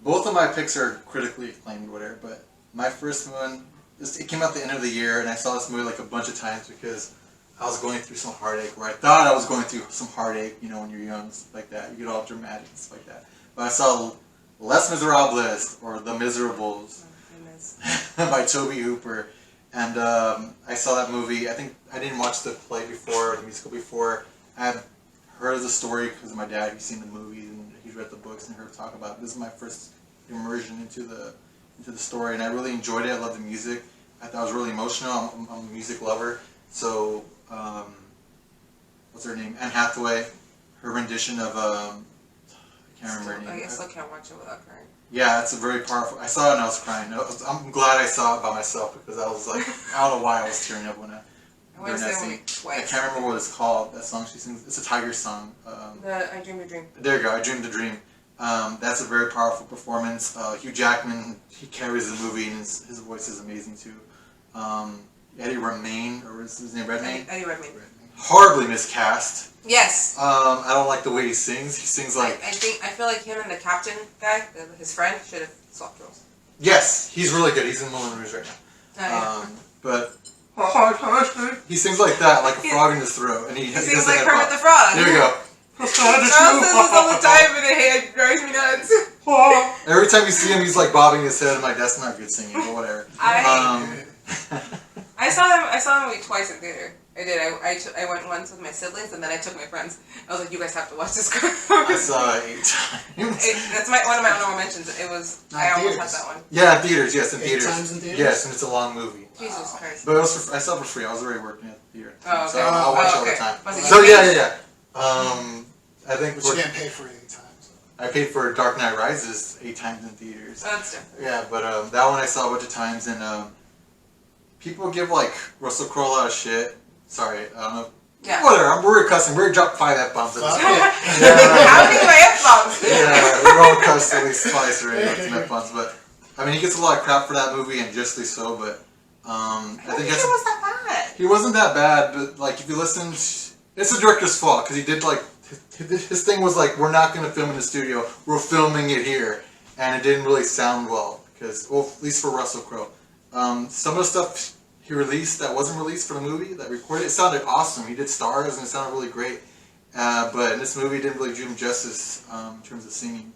Both of my picks are critically acclaimed, whatever, but my first one, it came out the end of the year, and I saw this movie like a bunch of times because I was going through some heartache, or I thought I was going through some heartache, you know, when you're young, stuff like that. You get all dramatic and stuff like that. But I saw Les Miserables, or The Miserables, by Toby Hooper. And I saw that movie. I think I didn't watch the play before, or the musical before. I had heard of the story because of my dad. He's seen the movies and he's read the books and heard talk about it. This is my first immersion into the story, and I really enjoyed it. I love the music. I thought it was really emotional. I'm a music lover. So, what's her name? Anne Hathaway. Her rendition of I can't remember her name. I still can't watch it without crying. Yeah, it's a very powerful. I saw it and I was crying. I'm glad I saw it by myself because I was like, I don't know why I was tearing up when I. I went to see the movie I twice. can't remember what it's called. That song she sings. It's a Tiger song. I Dreamed a Dream. There you go. I Dreamed a Dream. That's a very powerful performance. Hugh Jackman, he carries the movie and his voice is amazing too. Eddie Redmayne, or is his name Redmayne? Eddie Redmayne. Horribly miscast. Yes. I don't like the way he sings. He sings like. I feel like him and the captain guy, his friend, should have swapped roles. Yes, he's really good. He's in Moulin Rouge right now. But he sings like that, like a frog in his throat, and he sings like Kermit the Frog. There you go. Charles says this all the time, and it drives me nuts. Every time you see him, he's like bobbing his head. I'm like, that's not good singing, but whatever. I saw the movie twice in theater. I did. I went once with my siblings, and then I took my friends. I was like, you guys have to watch this. I saw it 8 times. That's one of my honorable mentions. It was. I almost had that one. Yeah, in theaters. Yes, in 8 theaters. times in theaters? Yes, and it's a long movie. Jesus Christ. But I saw it for free. I was already working at the theater. Oh, okay. So I'll watch it all the okay. time. Was it So you? yeah. I think But you didn't pay for it 8 times. I paid for Dark Knight Rises 8 times in theaters. Oh, that's different. Yeah, but that one I saw a bunch of times, and people give like Russell Crowe a lot of shit. Sorry, I don't know. Yeah. Whatever, we're cussing. We're dropping 5 F-bombs at this point. How many do I F-bombs? Yeah, we're all cussed at least twice already with some F-bombs, but I mean, he gets a lot of crap for that movie, and justly so, but I don't think think it was that bad. he wasn't that bad, but like if you listen, it's the director's fault, because he did like, his thing was like, we're not going to film in the studio, we're filming it here, and it didn't really sound well, because, well, at least for Russell Crowe. Some of the stuff he released that wasn't released for the movie, that recorded, it sounded awesome. He did stars and it sounded really great. But in this movie, it didn't really do him justice in terms of singing.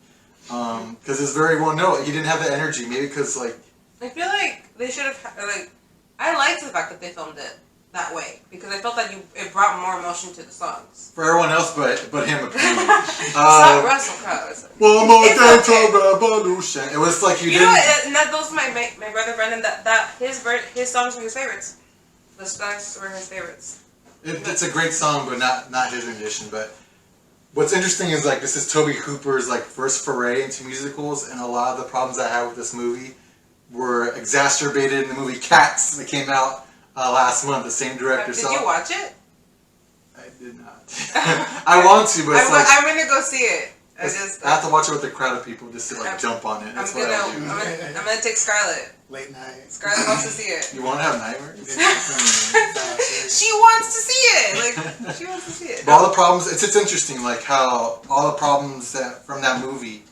Because it's very one note. He didn't have the energy. Maybe because, like... I feel like they should have, like... I liked the fact that they filmed it that way. Because I felt that it brought more emotion to the songs. For everyone else but him, apparently. It's not Russell Crowe. One more revolution. It was like you know didn't... what? And that goes to my brother Brendan, that his songs were his favorites. The songs were his favorites. It's a great song, but not his rendition. But what's interesting is like this is Toby Hooper's like first foray into musicals, and a lot of the problems I had with this movie were exacerbated in the movie Cats that came out last month. The same director. Did you watch it? I did not. I want to, but it's I'm gonna go see it. I have to watch it with a crowd of people just to like jump on it. That's what I do. I'm gonna take Scarlett. Late night. Scarlett wants to see it. You want to have nightmares? She wants to see it. Like she wants to see it. But all the problems. It's interesting, like how all the problems from that movie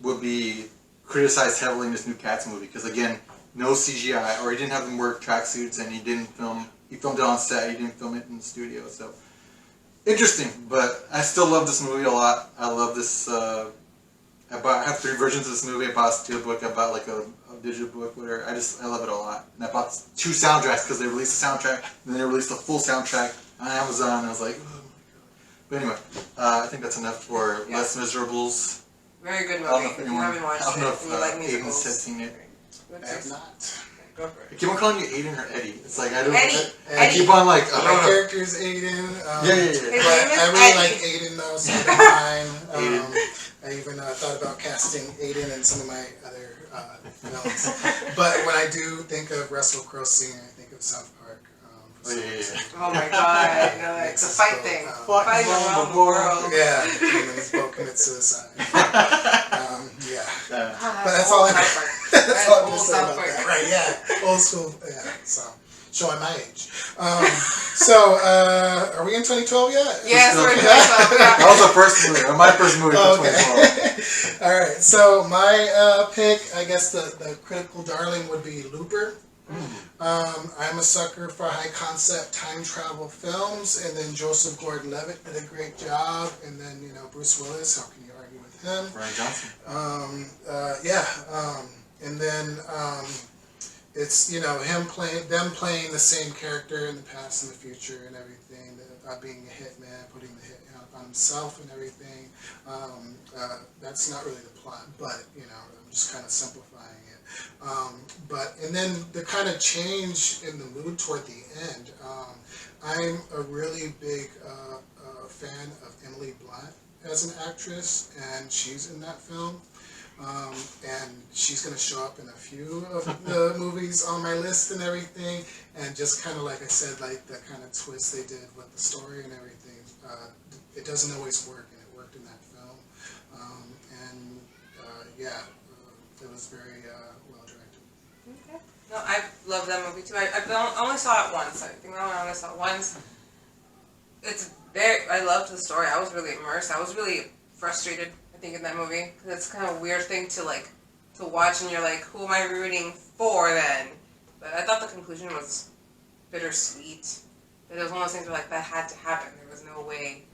would be criticized heavily in this new Cats movie because again, no CGI, or he didn't have them wear tracksuits, and he didn't film. He filmed it on set. He didn't film it in the studio. So interesting, but I still love this movie a lot. I love this. I have 3 versions of this movie. I bought a steelbook. I bought like a digital book, whatever. I love it a lot. And I bought 2 soundtracks because they released a soundtrack and then they released a full soundtrack on Amazon. And I was like, oh my god. But anyway, I think that's enough for Les Miserables. Very good movie. If you haven't watched it and you like musicals. Aiden's seen it. I have not. Go for it. I keep on calling you Aiden or Eddie. It's like I don't. Eddie. I keep on like. My character is Aiden. Yeah. His But name is I really Eddie. like Aiden though, so I'm fine. Aiden. I even thought about casting Aiden in some of my other films. But when I do think of Russell Crowe singing, I think of South Park. Oh yeah. Oh my god. Like, it's a fight thing. Fighting around the world. Yeah, and then his boat commits suicide. But that's all I. That's all I'm gonna say about that. Right? Yeah, old school. Yeah. So showing my age. So, are we in 2012 yet? Yes, we're in 2012. That was the first movie, my first movie for 2012. All right, so my pick, I guess the critical darling would be Looper. I'm a sucker for high concept time travel films, and then Joseph Gordon-Levitt did a great job, and then Bruce Willis. How can you argue with him? Ryan Johnson. And then it's them playing the same character in the past and the future and everything. Being a hitman, putting the hit on himself and everything. That's not really the plot, but I'm just kind of simplifying it. And then the kind of change in the mood toward the end. I'm a really big fan of Emily Blunt as an actress, and she's in that film. And she's going to show up in a few of the movies on my list and everything. And just kind of like I said, like the kind of twist they did with the story and everything, it doesn't always work, and it worked in that film. It was very well directed. Okay. No, I love that movie too. I only saw it once. I think I only saw it once. I loved the story. I was really immersed. I was really frustrated, I think, in that movie, because it's kind of a weird thing to watch, and you're like, who am I rooting for then? But I thought the conclusion was bittersweet. But it was one of those things where that had to happen. There was no way,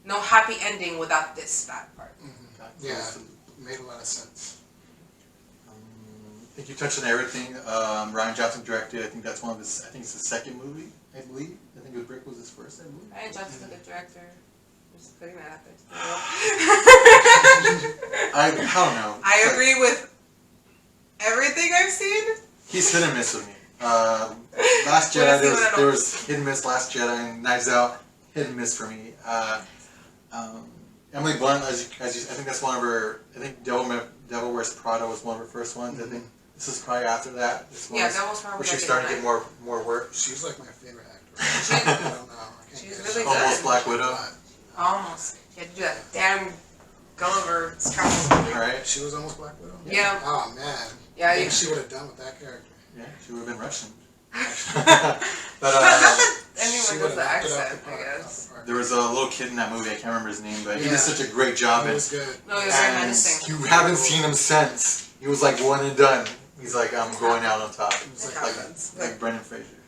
no happy ending without this bad part. Mm-hmm. Yeah, it made a lot of sense. I think you touched on everything. Ryan Johnson directed. I think that's one of his. I think it's his second movie. I believe. I think Brick was his first. I believe. Ryan Johnson's a good director. I'm just putting that out there. I don't know. I agree with everything I've seen. He's hit and miss with me. Last Jedi, there was hit and miss. Last Jedi and Knives Out, hit and miss for me. Emily Blunt, I think that's one of her. I think Devil Wears Prada was one of her first ones. I think this is probably after that. Devil's Prada. Where she's starting to get more work. She's like my favorite actor. I don't know. She's really good. Almost Black Widow. Almost. She had to do that damn Gulliver Scrabble. Right? She was almost Black Widow? Yeah. Oh, man. Yeah. I think she would have done with that character. Yeah, she would have been Russian. But not that anyone does the accent, I guess. There was a little kid in that movie, I can't remember his name, but he did such a great job. He was good. No, he was very menacing. You haven't seen him since. He was like one and done. He's like, I'm going out on top. Like Brendan Fraser.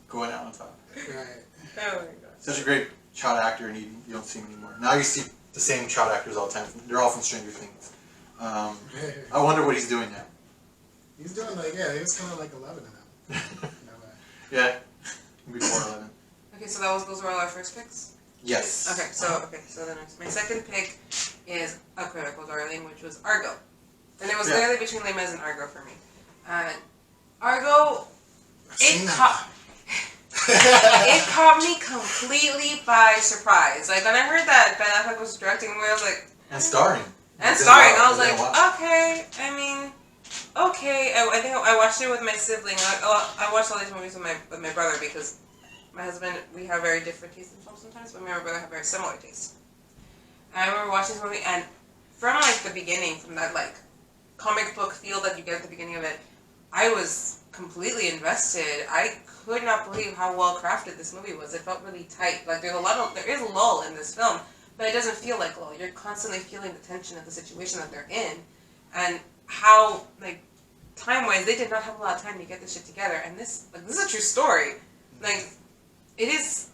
Going out on top. Right. Oh my god. Such a great child actor, and you don't see him anymore. Now you see the same child actors all the time. They're all from Stranger Things. I wonder what he's doing now. He's doing he was kind of like 11 in that. Yeah, before 11. Okay, so those were all our first picks? Yes. Okay, so then my second pick is a critical darling, which was Argo. And it was literally between Les Mis and Argo for me. Argo, it caught me completely by surprise. Like, when I heard that Ben Affleck was directing the movie, I was like... And starring. I was like, okay, I mean... Okay, I think I watched it with my sibling. I watched all these movies with my brother because my husband, we have very different tastes in films sometimes, but me and my brother have very similar tastes. And I remember watching this movie, and from the beginning, from that comic book feel that you get at the beginning of it, I was completely invested. I could not believe how well crafted this movie was. It felt really tight. Like there is lull in this film, but it doesn't feel like lull. You're constantly feeling the tension of the situation that they're in, and how time-wise, they did not have a lot of time to get this shit together, and this is a true story. It is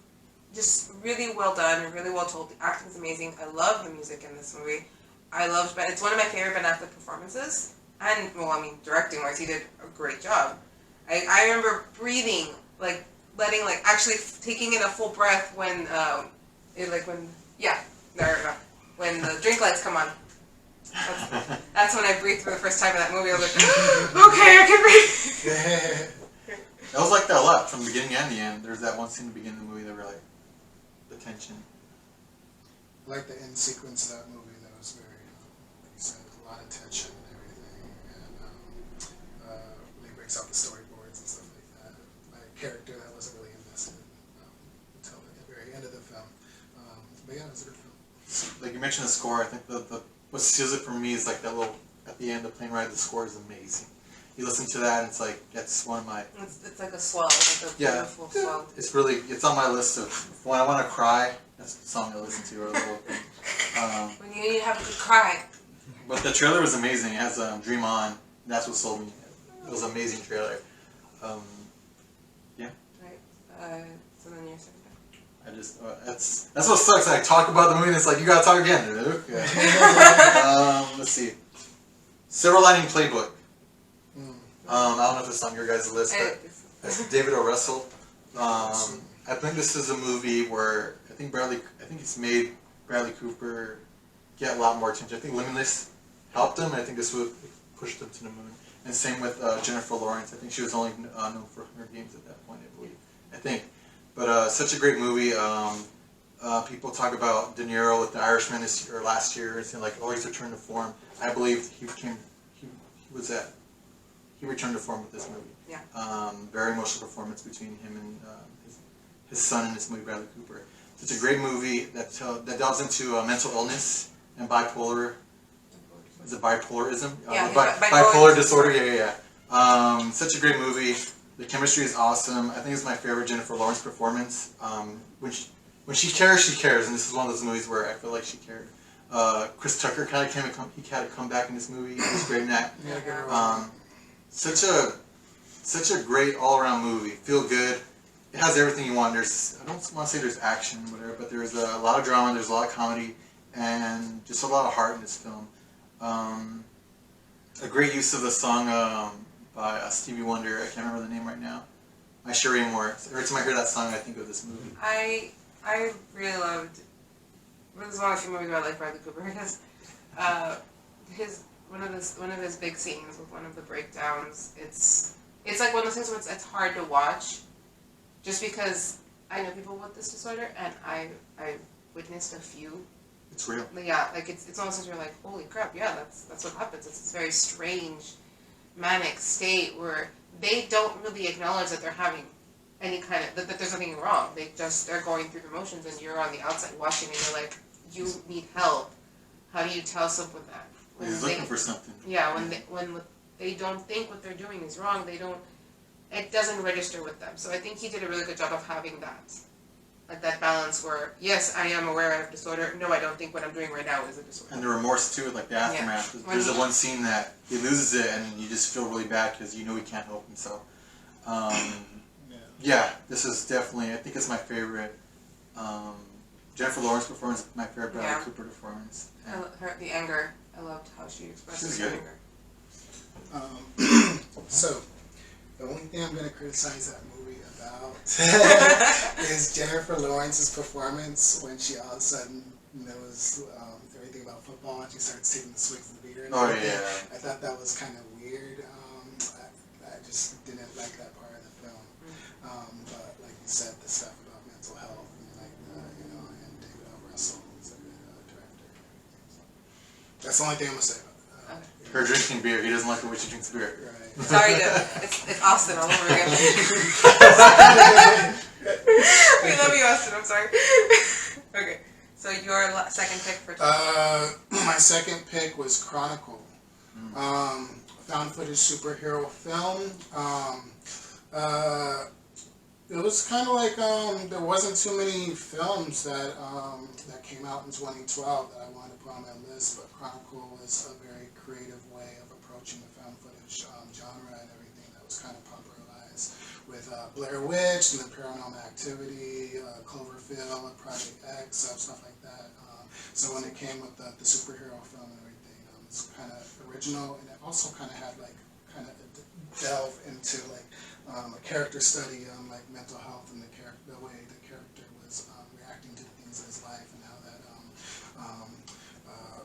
just really well done and really well told. The acting's amazing. I love the music in this movie. It's one of my favorite Ben Affleck performances, and directing-wise, he did a great job. I remember breathing, actually taking in a full breath when the drink lights come on. That's when I breathed for the first time in that movie. I was like, okay, I can breathe. That was like that a lot from the beginning and the end. There's that one scene in the beginning of the movie that were the tension. I like the end sequence of that movie. That was very, like you said, a lot of tension and everything. And when he breaks out the storyboards and stuff like that. A character that wasn't really invested until the very end of the film. But yeah, it was a good film. Like you mentioned the score, I think what seals it for me is that little, at the end, the plane ride, the score is amazing. you listen to that, and it's like it's one of my. It's like a swell, like a beautiful swell. It's on my list of when I want to cry. That's the song I listen to or a little thing. When you need to have a good cry. But the trailer was amazing. It has Dream On. That's what sold me. It was an amazing trailer. Yeah. Right. So then you're second. I just that's what sucks. I talk about the movie and it's like you gotta talk again. Okay. Let's see. Silver Lining Playbook. I don't know if it's on your guys' list, but it's David O. Russell. I think this is a movie where I think it's made Bradley Cooper get a lot more attention. I think Limitless helped him. I think this would pushed him to the moon. And same with Jennifer Lawrence. I think she was only known for her games at that point, I believe. I think. But such a great movie. People talk about De Niro with The Irishman last year. It's like, oh, he's returned to form. I believe he returned to form with this movie. Yeah. Very emotional performance between him and his son in this movie, Bradley Cooper. So it's a great movie that delves into mental illness and bipolar. Is it bipolarism? Yeah, bipolar disorder. Yeah. Such a great movie. The chemistry is awesome. I think it's my favorite Jennifer Lawrence performance. When she cares, and this is one of those movies where I feel like she cared. Chris Tucker kind of had a comeback in this movie. He was great in that. Such a great all-around movie. Feel good. It has everything you want. I don't want to say there's action, whatever, but there's a lot of drama. There's a lot of comedy, and just a lot of heart in this film. A great use of the song by Stevie Wonder. I can't remember the name right now. My Cherie Amour. Every time I hear that song, I think of this movie. I really loved. This is one of the few movies where I like Bradley Cooper because one of his big scenes with one of the breakdowns. It's like one of those things where it's hard to watch, just because I know people with this disorder and I witnessed a few. It's real. Yeah, like it's almost as you're like, holy crap, yeah, that's what happens. It's this very strange, manic state where they don't really acknowledge that they're having any kind of that there's nothing wrong. They're going through the motions, and you're on the outside watching, and you're like, you need help. How do you tell someone that? He's looking for something. Yeah, when they don't think what they're doing is wrong, it doesn't register with them. So I think he did a really good job of having that. Like that balance where, yes, I am aware I have disorder. No, I don't think what I'm doing right now is a disorder. And the remorse too, like the aftermath. Yeah. There's the one scene that he loses it, and you just feel really bad because you know he can't help himself. Yeah, this is definitely. I think it's my favorite. Jennifer Lawrence performance, my favorite Bradley Cooper performance. The anger. I loved how she expressed her anger. So, the only thing I'm going to criticize that movie about is Jennifer Lawrence's performance when she all of a sudden knows everything about football and she starts taking the swigs and the beater. Oh yeah. I thought that was kind of weird. I just didn't like that part of the film. But like you said, the stuff about mental health and and David O. Russell is a good director. So that's the only thing I'm gonna say about it. Her drinking beer. He doesn't like the way she drinks beer. Right. Sorry, it's Austin all over again. We love you, Austin. I'm sorry. Okay, so your second pick for my second pick was Chronicle. Found footage superhero film. It was kind of like there wasn't too many films that came out in 2012 that I wanted to put on my list, but Chronicle was a very creative way of approaching the found footage genre and everything that was kind of popularized with Blair Witch and the Paranormal Activity, Cloverfield, Project X, stuff like that. So when it came with the superhero film and everything, it's kind of original, and it also kind of had kind of a delve into a character study on mental health and the way the character was reacting to the things in his life and how that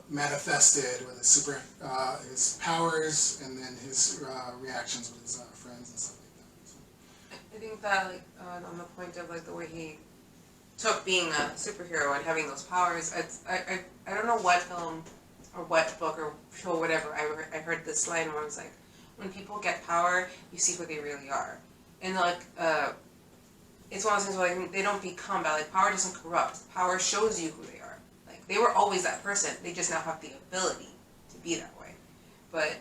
manifested with his powers and then his reactions with his friends and stuff like that. So. I think that on the point of the way he took being a superhero and having those powers, I don't know what film or what book or show, whatever, I heard this line where it was like, when people get power, you see who they really are. And it's one of those things where they don't become bad. Power doesn't corrupt. Power shows you who they are. They were always that person. They just now have the ability to be that way. But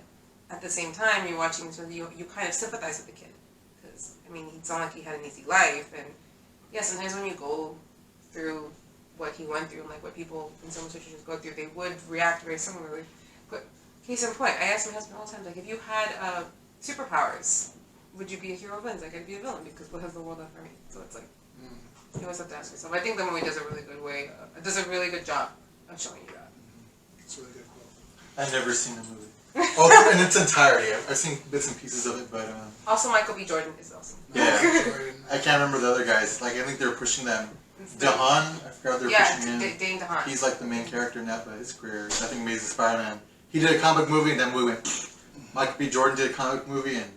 at the same time, you're watching, so you kind of sympathize with the kid. Because, I mean, it's not like he had an easy life. And, yeah, sometimes when you go through what he went through and, like, what people in some situations go through, they would react very similarly. But, case in point, I ask my husband all the time, like, if you had superpowers, would you be a hero or villain? Like, I'd be a villain, because what has the world done for me? So it's like, you always have to ask yourself. I think the movie does a really good way, does a really good job of showing you that. It's a really good quote. I've never seen the movie. Oh, in its entirety. I've seen bits and pieces of it, but Also, Michael B. Jordan is awesome. yeah, I can't remember the other guys. Like, I think they were pushing them. Dehan, I forgot they were pushing him. Dane DeHaan. He's like the main character in that, but his career is nothing Amazing Spider-Man. He did a comic movie, and that movie went. Michael B. Jordan did a comic movie, and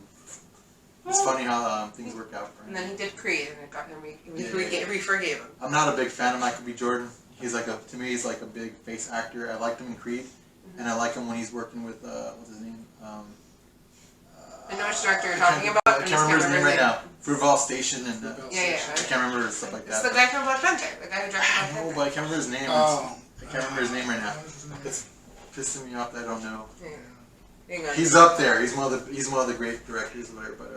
it's funny how things work out for him. And then he did Creed, and it got him. We forgave him. I'm not a big fan of Michael B. Jordan. He's like to me, he's like a big face actor. I liked him in Creed, and I like him when he's working with what's his name? I know which director you're talking about. I can't remember his name right now. Fruitvale Station and yeah. I can't remember stuff like that. It's the guy from Black Panther. The guy who directed Black Panther. No, but I can't remember his name. I can't remember his name right now. It's pissing me off that I don't know. Yeah. He's up there. He's one of the great directors or whatever. But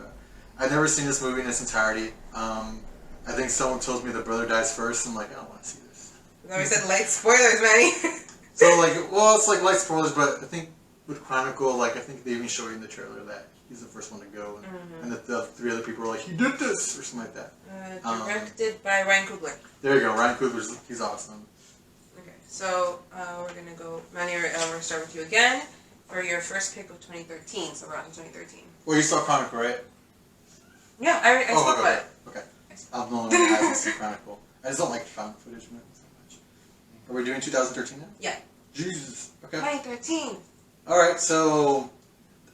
I've never seen this movie in its entirety. I think someone tells me the brother dies first. I'm like, I don't want to see this. No, we said light spoilers, Manny. So like, well, it's like light spoilers, but I think with Chronicle, like I think they even show you in the trailer that he's the first one to go, and the three other people are like, he did this or something like that. Directed by Ryan Coogler. There you go, Ryan Coogler's he's awesome. Okay, so we're gonna go, Manny. We're gonna start with you again for your first pick of 2013. So we're on to 2013. Well, you saw Chronicle, right? Yeah, I spoke about it. Okay. I'm the only one that hasn't seen Chronicle. I just don't like found footage movies that much. Are we doing 2013 now? Yeah. Jesus. Okay. 2013. All right, so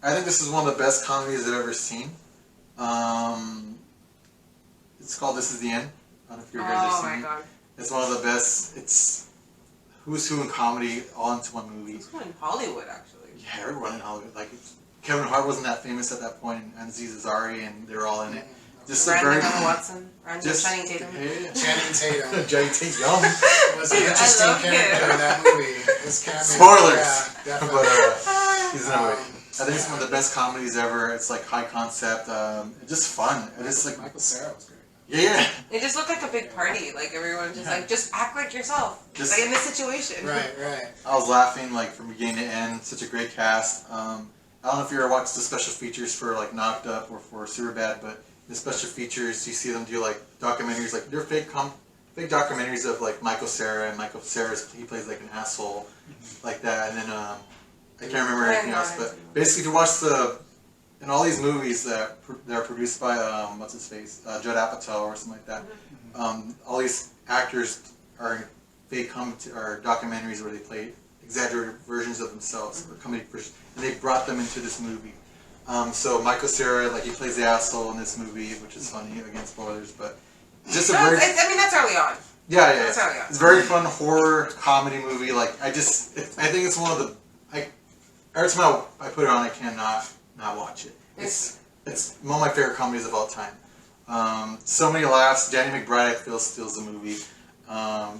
I think this is one of the best comedies I've ever seen. It's called This Is the End. I don't know if you guys have seen it. Oh my god. It's one of the best. It's who's who in comedy all into one movie. Who's who in Hollywood, actually. Yeah, everyone in Hollywood. Like Kevin Hart wasn't that famous at that point, and Aziz Ansari, and they're all in it. Just Random Emma Watson. Random Channing Tatum. Channing Tatum. Channing Tatum. Was an interesting character in that movie. Spoilers. Yeah, definitely. But he's in a movie. I think it's one of the best comedies ever. It's like high concept, just fun. It's like Michael Cera was great. Yeah. It just looked like a big party. Like everyone just like just act like yourself. Just like in this situation. Right. I was laughing like from beginning to end. Such a great cast. I don't know if you ever watched the special features for like Knocked Up or for Superbad, but the special features you see them do like documentaries, like they're fake documentaries of like Michael Cera, and Michael Cera's he plays like an asshole like that, and then I can't remember anything else, but basically if you watch in all these movies that are produced by what's his face, Judd Apatow or something like that, all these actors are fake or documentaries where they play exaggerated versions of themselves or comedic versions, and they brought them into this movie. So Michael Cera, like he plays the asshole in this movie, which is funny, again spoilers, but just a very. I mean that's early on. Yeah. That's early on. It's a very fun horror comedy movie. Like I think it's one of the. Every time I put it on, I cannot not watch it. It's one of my favorite comedies of all time. So many laughs. Danny McBride, I feel, steals the movie. Oh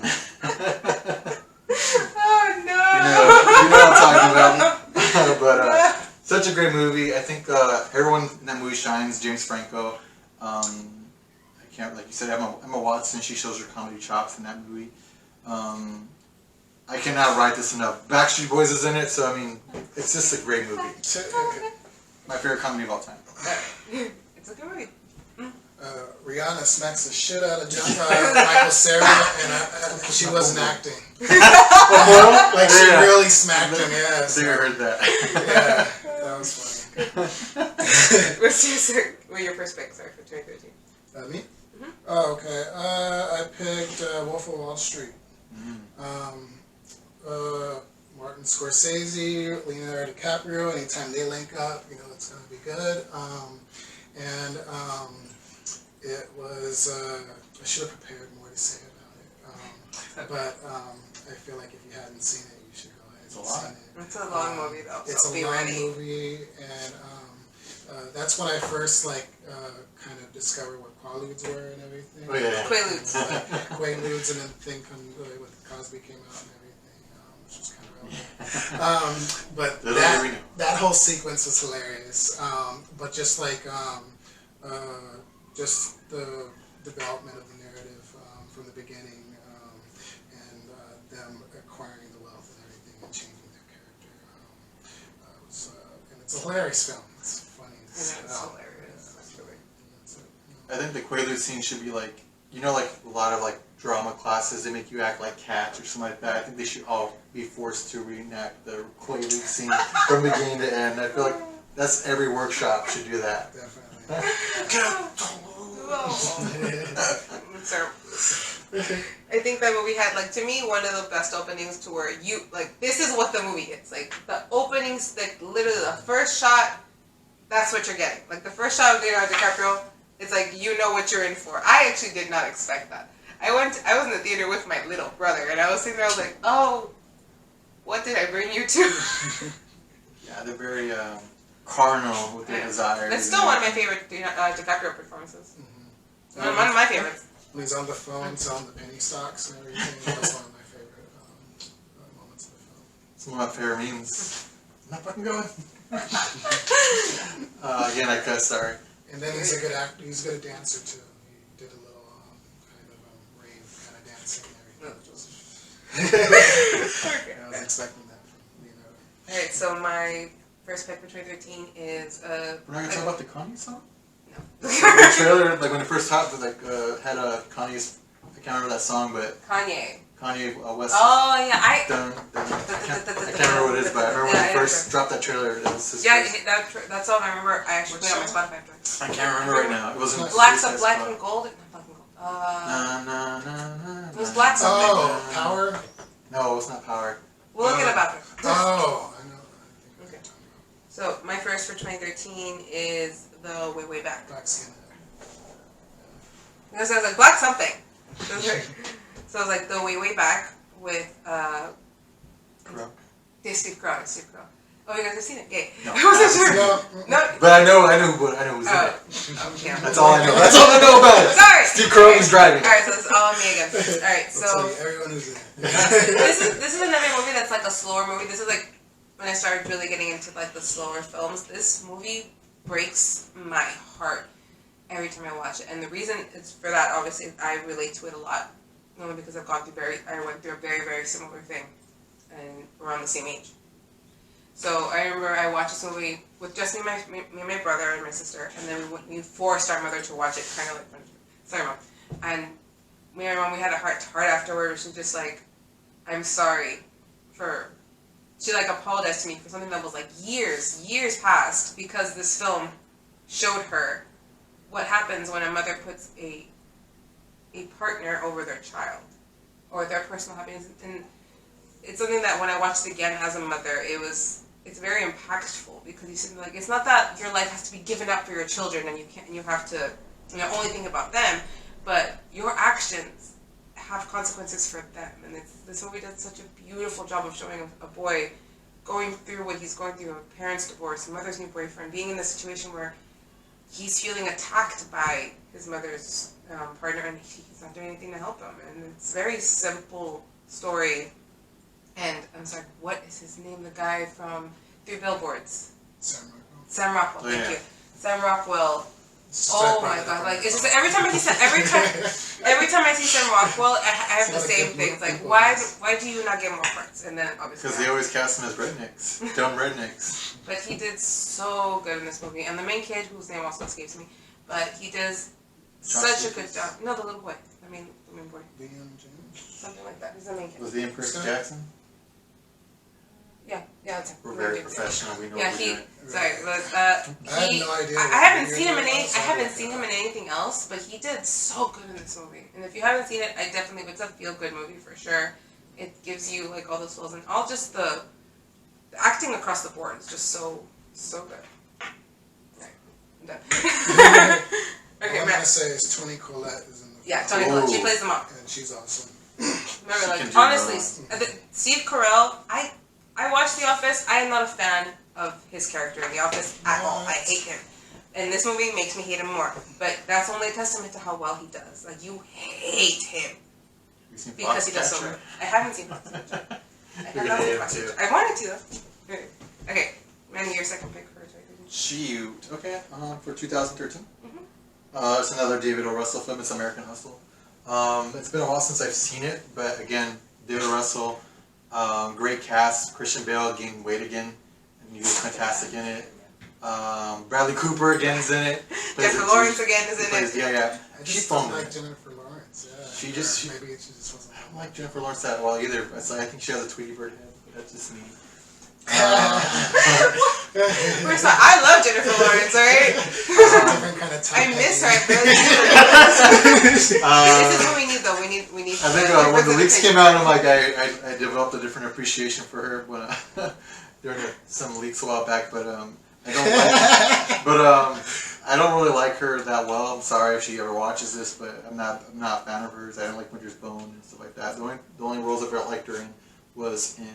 no! You know what I'm talking about. But such a great movie. I think everyone in that movie shines. James Franco. I can't, like you said, Emma Watson. She shows her comedy chops in that movie. I cannot write this enough. Backstreet Boys is in it, so I mean, it's just a great movie. My favorite comedy of all time. It's a good movie. Rihanna smacks the shit out of Michael Cera, and she wasn't acting. Like she really smacked him. Yeah. I think I heard that. Yeah, that was funny. What's your first pick? Sorry, for 2013. Me? Mm-hmm. Oh, okay. I picked Wolf of Wall Street. Martin Scorsese, Leonardo DiCaprio. Anytime they link up, it's going to be good. It was. I should have prepared more to say about it. But I feel like if you haven't seen it, you should go ahead and see it. It's a long movie, though. It's a long movie, and that's when I first kind of discovered what Quaaludes were and everything. Oh yeah, Quaaludes. Quaaludes, and then Thing with Cosby came out and everything. which was kind of relevant. But Little do we know. that whole sequence was hilarious. But just like just the development of the narrative from the beginning, and them acquiring the wealth and everything and changing their character. And it's a hilarious film. It's funny. It's hilarious. I think the Quaalude scene should be like, like a lot of like drama classes, they make you act like cats or something like that. I think they should all be forced to reenact the Quaalude scene from beginning to end. I feel like that's every workshop should do that. Definitely. I think that movie had, like, to me, one of the best openings to where you, like, this is what the movie is. Like, the openings, like, literally the first shot, that's what you're getting. Like, the first shot of Leonardo DiCaprio, it's like, you know what you're in for. I actually did not expect that. I was in the theater with my little brother, and I was sitting there, I was like, oh, what did I bring you to? Yeah, they're very carnal with their desires. That's still one of my favorite DiCaprio performances. Mm-hmm. One of my favorites. When he's on the phone selling the penny stocks and everything, that's one of my favorite moments of the film. Some of my favorite memes. I'm not fucking going. Again, I cuss, sorry. And then he's a good actor. He's a good dancer too. He did a little kind of rave kind of dancing and everything. I was expecting that from Leonardo. Alright, so my first pick for 2013 is We're not gonna talk about the Kanye song? No. The trailer, like when it first dropped, like had Kanye's. I can't remember that song, but Kanye West. Oh yeah, I can't remember what it is, but I remember when he first dropped that trailer. It was his first. that song I remember. I actually put it on my Spotify after. I can't remember right now. It wasn't Black Suicide Black Squad. and Gold. Not Black and Gold. Na, na, na, na, It was Black something. Oh, Power? No, it's not Power. We'll look it up after. Oh, I know. I think Okay. So my first for 2013 is the Way Way Back. Black Skin. Because I was like Black something. So it was like the Way Back with Crow. Steve Carell. Oh, you guys have seen it? Yay. No. I wasn't sure. No. No. But I know who's in it. Yeah. That's all I know. That's all I know about it. Sorry. Steve Carell is driving. Alright, so it's all on me again. Alright, I'll tell you, so everyone who's in it. this is another movie that's like a slower movie. This is like when I started really getting into like the slower films. This movie breaks my heart every time I watch it, and the reason it's for that, obviously, I relate to it a lot, only because I went through a very, very similar thing, and around the same age. So I remember I watched this movie with just me and my brother and my sister, and then we forced our mother to watch it, kind of like, sorry mom, and me and my mom, we had a heart-to-heart afterward. She was just like, I'm sorry she like apologized to me for something that was like years past, because this film showed her what happens when a mother puts a partner over their child or their personal happiness. And it's something that when I watched it again as a mother, it's very impactful, because you see, like, it's not that your life has to be given up for your children and you have to only think about them, but your actions have consequences for them. And this movie does such a beautiful job of showing a boy going through what he's going through: a parent's divorce, a mother's new boyfriend, being in this situation where he's feeling attacked by his mother's partner, and he's not doing anything to help him. And it's a very simple story. And I'm sorry, what is his name? The guy from 3 Billboards. Sam Rockwell. Thank you. Sam Rockwell. Oh my god! Like, it's just every time I see Sam Rockwell, I have the same things. Like, why do you not get more parts? And then obviously Because they always cast him as rednecks, dumb rednecks. But he did so good in this movie, and the main kid, whose name also escapes me, but he does such a good job. No, the little boy. I mean, the main boy. Something like that. He's the main kid. Was he in Percy Jackson? Yeah, that's him. We're very professional. We know Yeah, what we're doing. sorry, but I have no idea. I haven't seen him in anything else, but he did so good in this movie. And if you haven't seen it, it's a feel-good movie for sure. It gives you like all the souls, and all just the acting across the board is just so good. Right, I'm done. Okay, All I'm Matt. gonna say is Toni Collette is in the film. Yeah, Toni Collette. She plays the mom. And she's awesome. Remember, She like, can do honestly, no Steve Carell, I watched The Office. I am not a fan of his character in The Office at all. I hate him. And this movie makes me hate him more. But that's only a testament to how well he does. Like, you hate him because he does so good. I haven't seen Foxcatcher. You're gonna hate him too. I wanted to though. Okay, Manny, your second pick first, right? Shoot. Okay. For 2013. Mm-hmm. It's another David O. Russell film. It's American Hustle. It's been a while since I've seen it, but again, David O. Russell, great cast. Christian Bale gained weight again, and he was fantastic in it. Bradley Cooper again is in it. Jennifer Lawrence again is in it. Yeah. I She's just don't fun. like Jennifer Lawrence. Yeah. She just maybe she just wasn't. I don't like Jennifer Lawrence that well either. I think she has a Tweety Bird head. That's just me. First of all, I love Jennifer Lawrence, alright? Different kind of type. I miss her. I really do. This is what we need, though. We need. I think when the leaks came out, I'm like, I developed a different appreciation for her when during some leaks a while back, but I don't like, I don't really like her that well. I'm sorry if she ever watches this, but I'm not a fan of hers. I don't like Winter's Bone and stuff like that. The only roles I've ever liked her in was in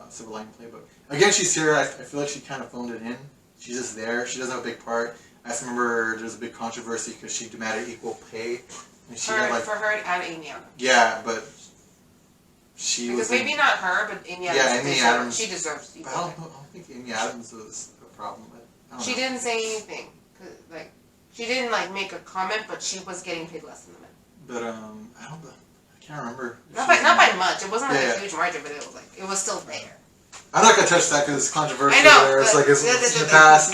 Silver Lining Playbook. Again, she's here. I feel like she kind of phoned it in. She's just there. She doesn't have a big part. I just remember there was a big controversy because she demanded equal pay. And she had like, for her and Amy Adams. Yeah, but she because was maybe not her, but Amy Adams. Yeah, Amy Adams. She deserves to. I don't think Amy Adams was a problem. She didn't say anything. Like, she didn't like make a comment, but she was getting paid less than the men. But I can't remember. Not by much. It wasn't like a huge margin, but it was still there. I'm not gonna touch that because it's controversial. I know. There. It's like it's in the past.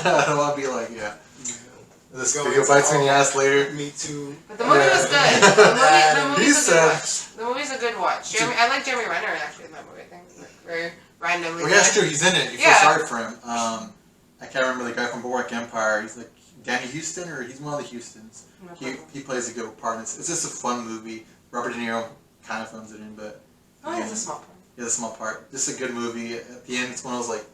I don't want to be like, this video bites me in the ass later. Me too. But the movie was good. The movie's a good watch. The movie's a good watch. I like Jeremy Renner actually in that movie. I think like very randomly. Well, yeah, that's true. He's in it. You feel sorry for him. I can't remember the guy from Boardwalk Empire. He's like Danny Houston, or he's one of the Houstons. He plays a good part. It's just a fun movie. Robert De Niro kind of phones it in, but it's a small part. Yeah, a small part. Just a good movie. At the end, it's one of those like,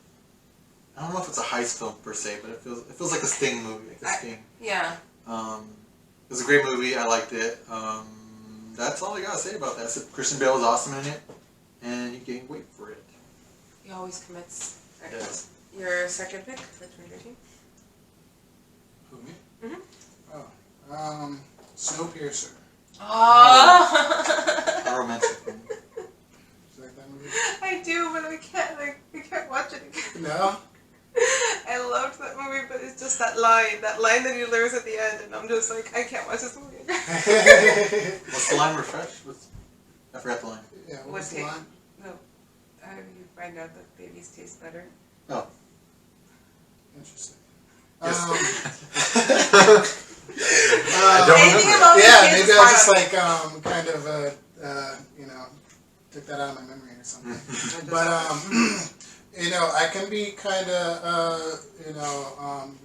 I don't know if it's a heist film per se, but it feels like a Sting movie, like a Sting. Yeah. It was a great movie. I liked it. That's all I gotta say about that. So Christian Bale was awesome in it, and he gained weight for it. He always commits. Right. Yes. Your second pick for 2013? Who, me? Mm-hmm. Oh, Snowpiercer. Oh. How romantic. You like that movie? I do, but I can't watch it again. No? I loved that movie, but it's just that line that he learns at the end, and I'm just like, I can't watch this movie again. What's the line? Refresh? I forgot the line. Yeah, what's the line? No. You find out that babies taste better. Oh. Interesting. I don't anything remember. about Yeah, maybe I was just like, kind of, took that out of my memory or something. But, I can be kind of,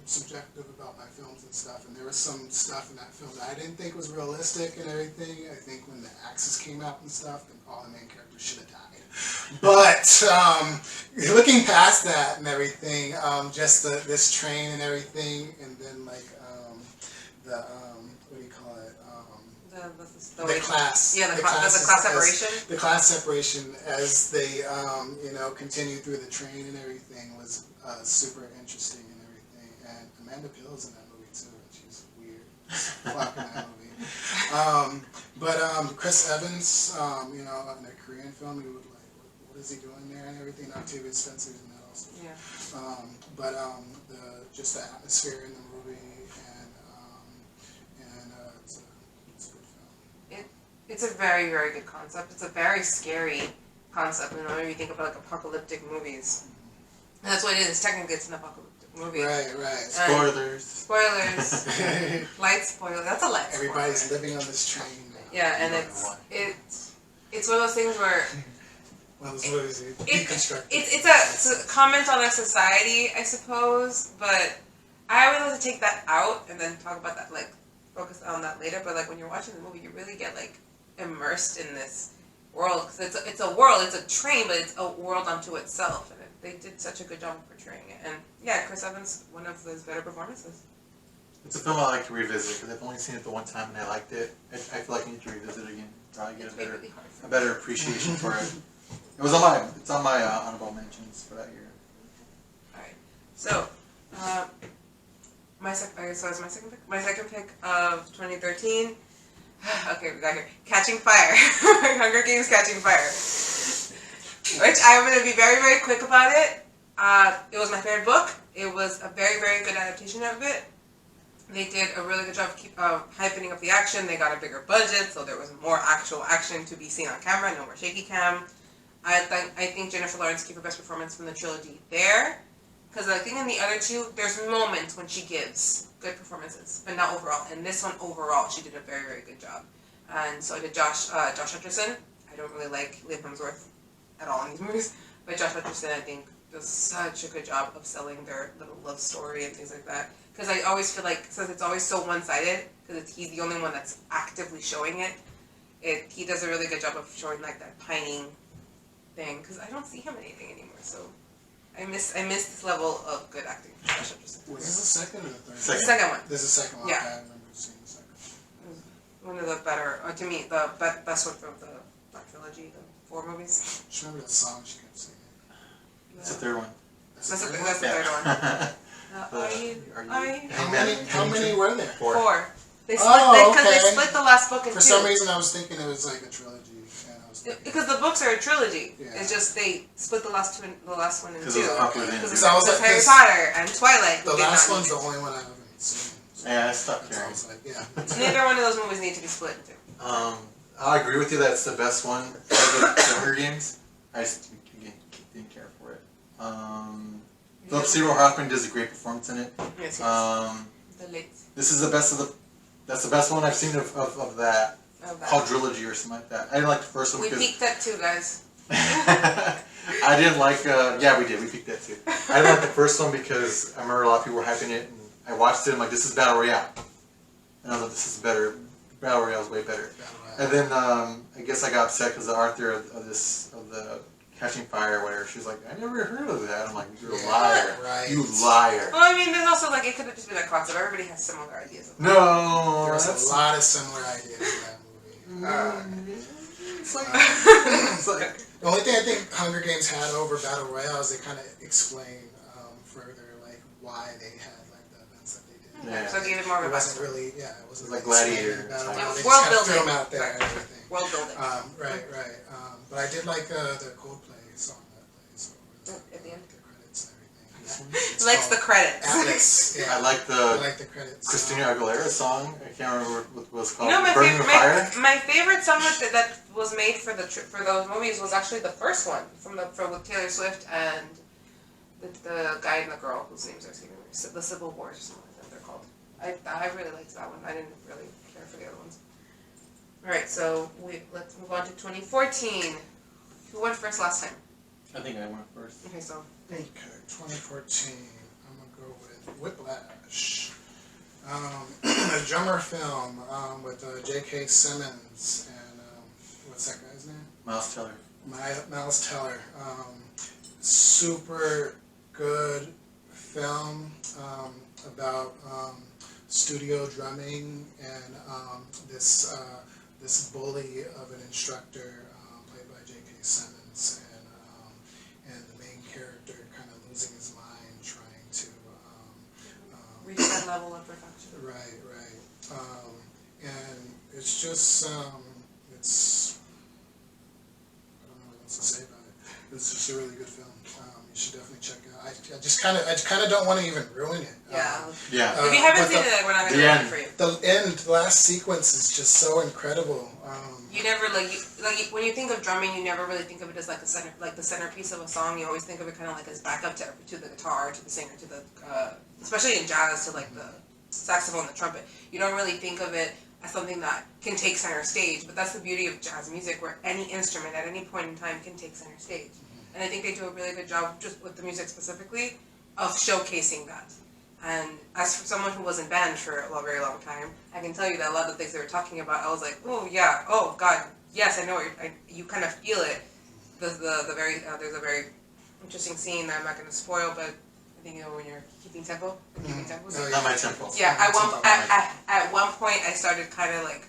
subjective about my films and stuff. And there was some stuff in that film that I didn't think was realistic and everything. I think when the Axis came out and stuff, then all the main characters should have died. But looking past that and everything, just this train and everything, and then like what do you call it? The class. Yeah, the class separation. The class separation as they continue through the train and everything was super interesting and everything. And Amanda Peel's in that movie too, and she's weird. Fuck in that movie. But Chris Evans, in a Korean film, he would like, what is he doing there and everything? Octavia Spencer's in that also. Yeah. But just the atmosphere in the movie and it's a good film. It's a very, very good concept. It's a very scary concept. When you think about like apocalyptic movies, and that's what it is. Technically, it's an apocalyptic movie. Right. Spoilers. Light spoiler. That's a light spoiler. Everybody's living on this train. Yeah, and it's one of those things where it's a comment on our society, I suppose. But I always like to take that out and then talk about that, like focus on that later. But like when you're watching the movie, you really get like immersed in this world because it's a world. It's a train, but it's a world unto itself. And they did such a good job of portraying it. And yeah, Chris Evans, one of his better performances. It's a film I like to revisit because I've only seen it the one time and I liked it. I feel like I need to revisit it again. Probably get a better appreciation for it. It's on my honorable mentions for that year. All right. So, my second pick of 2013. Okay, we got here. Catching Fire. Hunger Games Catching Fire. Which I'm going to be very, very quick about it. It was my favorite book. It was a very, very good adaptation of it. They did a really good job of hyping up the action. They got a bigger budget, so there was more actual action to be seen on camera, no more shaky cam. I think Jennifer Lawrence gave her best performance from the trilogy there. Because I think in the other two, there's moments when she gives good performances, but not overall. And this one, overall, she did a very, very good job. And so did Josh Hutcherson. I don't really like Liam Hemsworth at all in these movies, but Josh Hutcherson, I think, does such a good job of selling their little love story and things like that. Because I always feel like, since it's always so one-sided, because he's the only one that's actively showing it, he does a really good job of showing like that pining thing. Because I don't see him in anything anymore, so I miss this level of good acting. Was this the second or the third? The second one. This is the second one. Yeah. Okay, I remember seeing the second one. One of the better, to me, the best one from the Black Trilogy, the 4 movies. Just remember the song she kept singing. That's the third one. That's That's the the third one? third one. Are you? How many were there? 4. They split. Oh, Because they okay. split the last book in 2. For some reason, I was thinking it was like a trilogy, and I was thinking, Because the books are a trilogy. Yeah. It's just they split the last one in 2. Because it was popular then. Because Because I was like, Harry 'cause Potter and Twilight. the did last not one's need the to. only one I haven't seen. So Yeah, I stopped that's why I caring. was like, yeah. Neither one of those movies need to be split in 2. I agree with you. That's the best one. The Hunger Games. I just didn't care for it. Philip Seymour Hoffman does a great performance in it. Yes, the late. This is the best of the. That's the best one I've seen of that. Quadrilogy or something like that. I didn't like the first one We because peaked at 2, guys. I didn't like. Yeah, we did. We peaked that too. I didn't like the first one because I remember a lot of people were hyping it, and I watched it. And I'm like, this is Battle Royale, and I was like, this is better. Battle Royale is way better. And then I guess I got upset because the author of the Catching Fire or whatever, she was like, I never heard of that. I'm like, you're a liar. Right. You liar. Well, I mean, there's also like it could have just been a concept. Everybody has similar ideas. No. There's that's a lot of similar ideas in that movie. It's like, The only thing I think Hunger Games had over Battle Royale is they kind of explain further like why they had like the events that they did. Yeah. So give it more of It a wasn't really, it wasn't Like explaining Gladiator Battle type. Royale. They World just kind of threw building. them out there and everything. world building. Right. But I did like the Coldplay song that plays At the end. the credits and everything. He likes the credits. Atlas. Yeah. I like I the like the credits. Christina Aguilera song. I can't remember what it was called. You know, Burning the Fire. my favorite song that was made for for those movies was actually the first one with Taylor Swift and the guy and the girl whose names are escaping me. The Civil Wars or something like that they're called. I really liked that one. I didn't really care for the other ones. All right, so let's move on to 2014. Who went first last time? I think I went first. Okay, so Okay, 2014. I'm gonna go with Whiplash. A drummer film with J.K. Simmons and what's that guy's name? Miles Teller. Miles Teller. Super good film about studio drumming and this bully of an instructor played by J.K. Simmons and the main character kind of losing his mind trying to reach that level of perfection. right. And it's just it's I don't know what else to say about it. It's just a really good film. You should definitely check it out. I kind of don't want to even ruin it. Yeah. Yeah. If you haven't but seen it, we're not going to the ruin it end. for you. the last sequence is just so incredible. You never when you think of drumming, you never really think of it as like the centerpiece of a song. You always think of it kind of like as backup to the guitar, to the singer, to the especially in jazz, to like the saxophone, the trumpet. You don't really think of it as something that can take center stage. But that's the beauty of jazz music, where any instrument at any point in time can take center stage. And I think they do a really good job, just with the music specifically, of showcasing that. And as for someone who was in band for a very long time, I can tell you that a lot of the things they were talking about, I was like, oh yeah, oh god, yes, I know. You kind of feel it. There's a very interesting scene that I'm not going to spoil, but I think when you're keeping tempo. Not my tempo. Yeah, at one point I started kind of like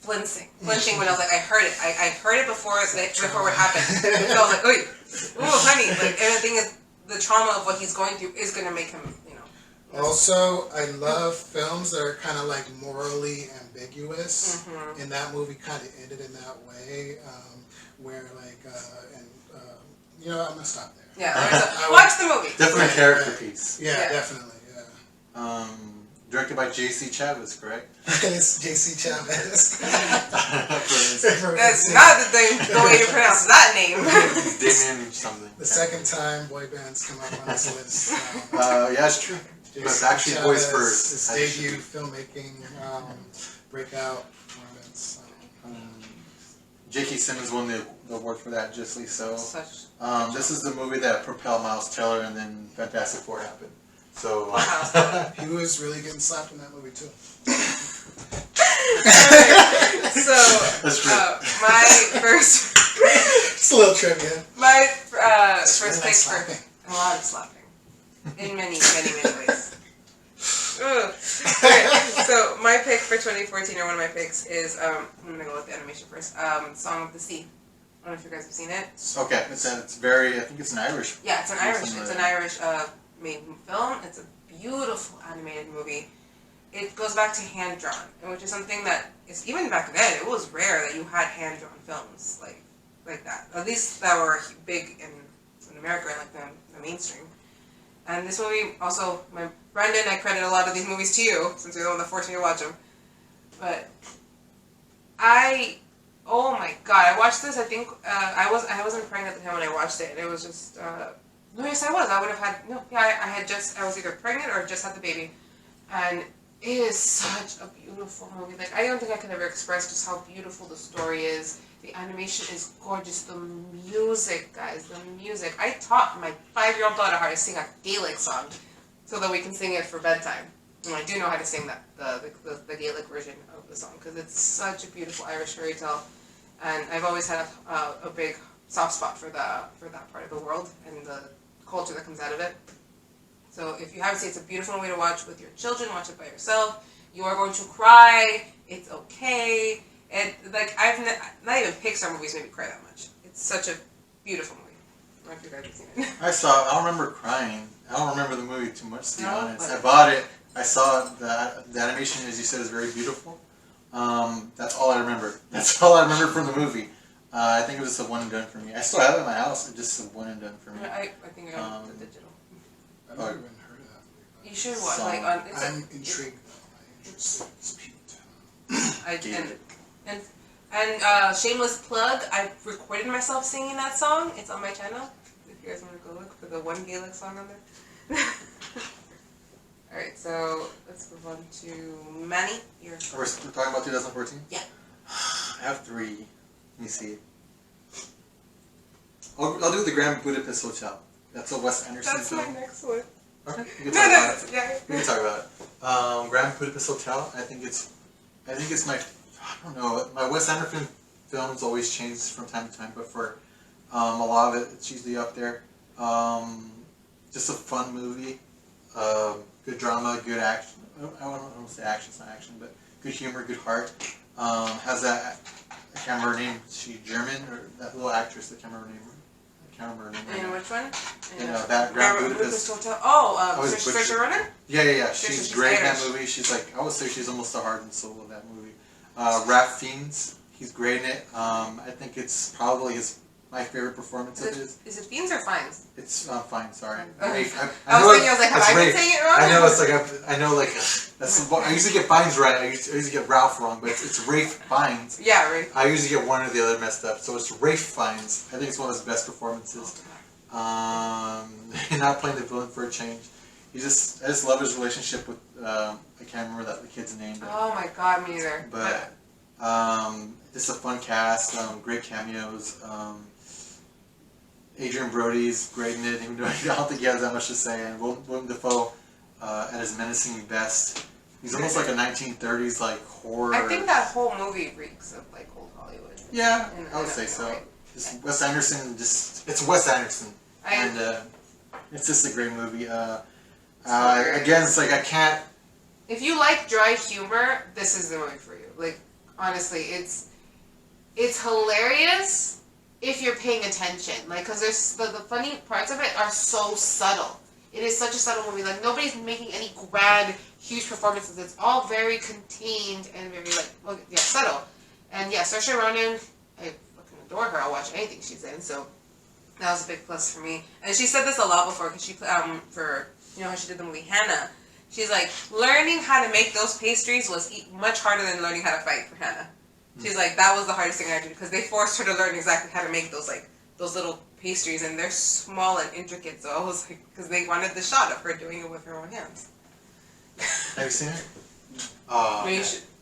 flinching when I was like, I heard it. I heard it before it happened. And I was like, ooh, honey. Like, and the thing is, the trauma of what he's going through is going to make him, Also, I love films that are kind of like morally ambiguous, Mm-hmm. and that movie kind of ended in that way, where like, and you know, what, I'm gonna stop there. Yeah, I would- watch the movie. Definitely a Yeah, character yeah. piece. Yeah, Yeah. definitely. Yeah. Directed by J.C. Chavez, correct? It's J.C. Chavez. That's not the way you pronounce that name. Damien something. The second time boy bands come up on this list. Yeah, it's true. But it's actually boys first. His debut filmmaking breakout performance. J.K. Simmons won the award for that, justly so. Such. This is the movie that propelled Miles Teller, and then Fantastic Four happened. So. Wow. He was really getting slapped in that movie too. So, That's true. my first. Just a little trivia. My It's first really pick like for slapping. a lot of slapping, in many ways. Ugh. Okay, so my pick for 2014, or one of my picks, is I'm gonna go with the animation first. Song of the Sea. I don't know if you guys have seen it. Okay, it's very. I think it's an Irish. Yeah, it's an Irish made film. It's a beautiful animated movie. It goes back to hand drawn, which is something that is even back then it was rare that you had hand drawn films like that. At least that were big in America, like the mainstream. And this movie also, Brendan, I credit a lot of these movies to you since you're the one that forced me to watch them. But oh my god, I watched this. I think I wasn't pregnant at the time when I watched it, and it was just. No, yes, I was. I would have had I was either pregnant or just had the baby, and it is such a beautiful movie. Like I don't think I could ever express just how beautiful the story is. The animation is gorgeous. The music, guys, the music. I taught my 5-year-old daughter how to sing a Gaelic song, so that we can sing it for bedtime. And I do know how to sing that the Gaelic version of the song because it's such a beautiful Irish fairy tale, and I've always had a big soft spot for that part of the world and the culture that comes out of it. So if you haven't seen it, it's a beautiful movie to watch with your children. Watch it by yourself. You are going to cry. It's okay. And like not even Pixar movies made me cry that much. It's such a beautiful movie. I don't know if you guys have seen it. I don't remember crying. I don't remember the movie too much, to be honest. but- I bought it. I saw it. The animation, as you said, is very beautiful. That's all I remember. That's all I remember from the movie. I think it was just a one and done for me. I still have it in my house. It's just a one and done for me. I think I got the digital. I've never even heard of that movie. You should watch I'm intrigued though. It's cute. And shameless plug, I recorded myself singing that song. It's on my channel. If you guys want to go look for the one Gaelic song on there. Alright, so let's move on to Manny. We're talking about 2014? Yeah. I have 3. Let me see. I'll do the Grand Budapest Hotel. That's a Wes Anderson That's film. my next one. Okay, we can talk about it. Yeah. We can talk about it. Grand Budapest Hotel. I think it's my. I don't know. My Wes Anderson films always change from time to time, but for a lot of it, it's usually up there. Just a fun movie. Good drama, good action. I don't want to say action, it's not action, but good humor, good heart. Has that, I can't remember her name, is she German? Or that little actress, I can't remember her name. I can't remember her name. And which one? In that Grand Budapest. Hotel. Saoirse Ronan? Yeah. She's great in that Irish. movie. She's like, I would say she's almost the heart and soul of that movie. Ralph Fiennes, he's great in it. I think it's probably my favorite performance of his. Is it Fiends or Fines? It's fine. Sorry. Okay. I was like, have I been saying it wrong? I know it's like I know like that's. I usually get Fiennes right. I usually get Ralph wrong, but it's Rafe Fiennes. Yeah, right. I usually get one or the other messed up, so it's Rafe Fiennes. I think it's one of his best performances. Not playing the villain for a change. I just love his relationship with. I can't remember the kid's name. But, Oh my god, me either. But just a fun cast, great cameos. Adrian Brody's great in it, even though I don't think he has that much to say. And Willem Dafoe at his menacing best. He's almost like a 1930s like horror. I think that whole movie reeks of like old Hollywood. Yeah, I would say so. Just Wes Anderson, it's Wes Anderson, and it's just a great movie. Again, it's like I can't. If you like dry humor, this is the movie for you. Like honestly, it's hilarious if you're paying attention. Like, cause there's the funny parts of it are so subtle. it is such a subtle movie. Like, nobody's making any grand, huge performances. It's all very contained and very, like, well, yeah, subtle. And yeah, Saoirse Ronan, I fucking adore her. I'll watch anything she's in, so that was a big plus for me. And she said this a lot before, because she, for, you know, how she did the movie Hannah. She's like, learning how to make those pastries was much harder than learning how to fight for Hannah. She's like, that was the hardest thing I had to do, because they forced her to learn exactly how to make those, like, those little pastries, and they're small and intricate, so I was like, because they wanted the shot of her doing it with her own hands. Have you seen it?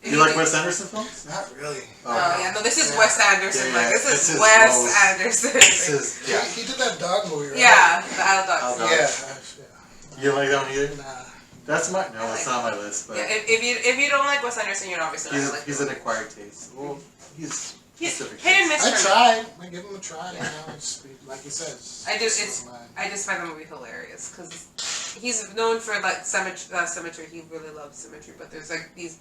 You like Wes Anderson films? Not really. Yeah, no, this is Wes Anderson. Yeah, like, this is Wes Wes Anderson. Yeah. He did that dog movie, right? Yeah, the Isle Dogs. Yeah. You don't like that one either? Nah. That's my no, it's not on my list. But Yeah, if you don't like Wes Anderson, you're obviously not like he's an acquired taste. Well, he's hit and miss. I tried. I give him a try. Yeah. You know, it's, like you said. I just find the movie hilarious because he's known for like symmetry. He really loves symmetry, but there's like these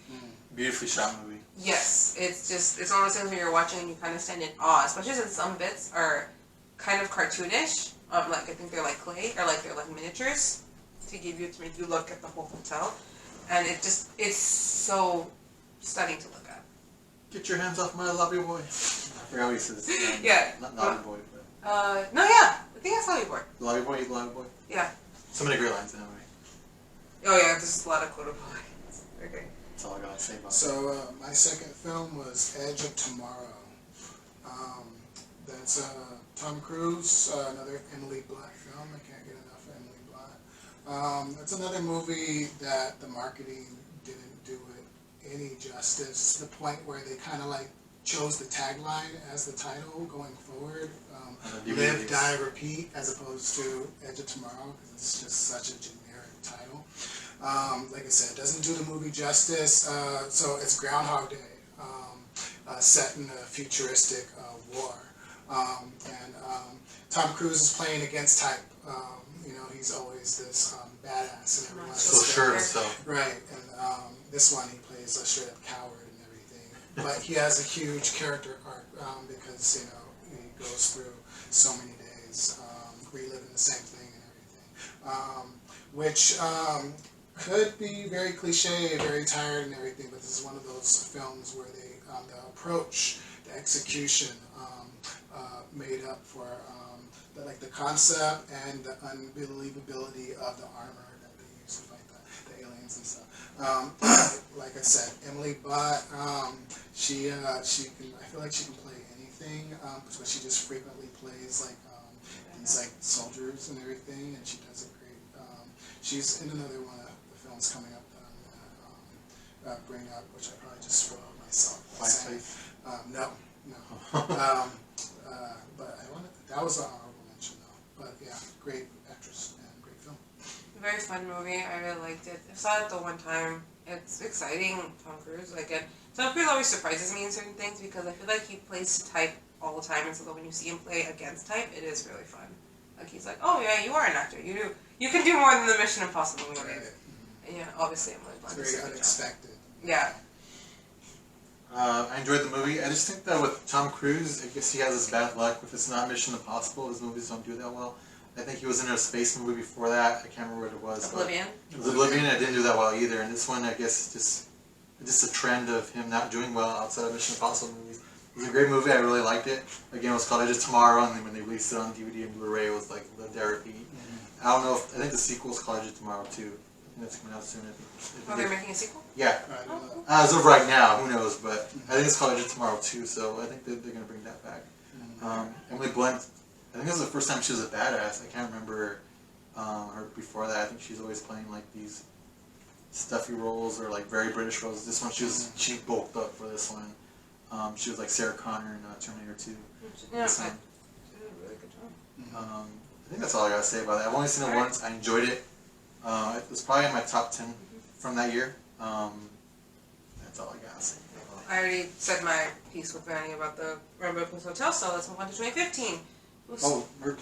beautifully shot movie. Yes, it's one of those things when you're watching and you kind of stand in awe, especially since some bits are kind of cartoonish. Like I think they're like clay or like they're like miniatures to make you look at the whole hotel, and it's so stunning to look at. Get your hands off my lobby boy. I forgot what he says. Yeah. Not lobby boy, but. No, yeah. I think that's Lobby Boy. Lobby boy, lobby boy. Yeah. So many great lines in that movie. Oh yeah, there's a lot of quotable lines. Okay. That's all I gotta say about it. So my second film was Edge of Tomorrow. That's Tom Cruise, another Emily Blunt film. I can't get enough of Emily Blunt. It's another movie that the marketing didn't do it any justice, to the point where they kind of like chose the tagline as the title going forward. Live, Die, Repeat, as opposed to Edge of Tomorrow, because it's just such a generic title. Like I said, it doesn't do the movie justice. So it's Groundhog Day, set in a futuristic war. And Tom Cruise is playing against type. You know, he's always this badass and everyone. So sure of himself. Right, and this one he plays a straight up coward and everything. But he has a huge character arc because, you know, he goes through so many days reliving the same thing and everything. Which could be very cliche, very tired and everything, but this is one of those films where they, the approach, the execution made up for the concept and the unbelievability of the armor that they use to fight the aliens and stuff. Like I said, Emily Blunt, she can, I feel like she can play anything, but she just frequently plays like these like soldiers and everything, and she does it great. She's in another one of the films coming up that I'm gonna bring up, which I probably just spoiled myself. No. But that was an honorable mention though. But yeah, great actress and great film. Very fun movie. I really liked it. I saw it the one time. It's exciting. Tom Cruise. Tom Cruise always surprises me in certain things because I feel like he plays type all the time, and so that when you see him play against type, it is really fun. Like he's like, oh yeah, you are an actor. You can do more than the Mission Impossible movies. Right. And yeah, obviously Emily Blunt. It's very unexpected. Yeah. I enjoyed the movie. I just think that with Tom Cruise, I guess he has this bad luck. If it's not Mission Impossible, his movies don't do that well. I think he was in a space movie before that. I can't remember what it was. Oblivion. It was Oblivion. It didn't do that well either. And this one, I guess, is just a trend of him not doing well outside of Mission Impossible movies. It was a great movie. I really liked it. Again, it was called Edge of Tomorrow, and then when they released it on DVD and Blu-ray, it was like Live, Die, Repeat. I don't know if I think the sequel is called Edge of Tomorrow too. I think that's coming out soon. They're making a sequel? Yeah. Oh. As of right now, who knows? But I think it's called Edge of Tomorrow too, so I think they're going to bring that back. Emily Blunt, I think this was the first time she was a badass. I can't remember her before that. I think she's always playing like these stuffy roles or like very British roles. This one, she bulked up for this one. She was like Sarah Connor in Terminator 2. Yeah, she did a really good job. I think that's all I gotta say about it. I've only seen it once. I enjoyed it. It was probably in my top 10 from that year. That's all I gotta say. I already said my piece with Manny about the Rainbow Place Hotel, so let's move on to 2015. We're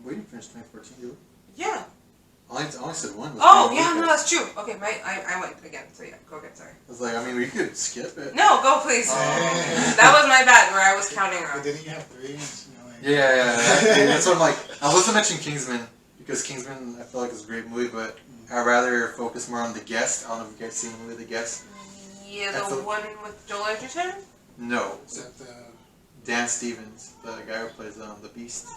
waiting for 2014, you? Yeah. I only said one. Oh, yeah, no, that's true. Okay, I went again, so yeah, go again, sorry. I was like, I mean, we could skip it. No, go please. That was my bad, where I was counting wrong. Didn't you have three? Yeah. That's what I'm like. I wasn't mentioning Kingsman because Kingsman I feel like is a great movie, but I'd rather focus more on The Guest. I don't know if you guys seen the movie The Guest. Yeah, the one with Joel Edgerton? No. Is that the Dan Stevens, the guy who plays the Beast.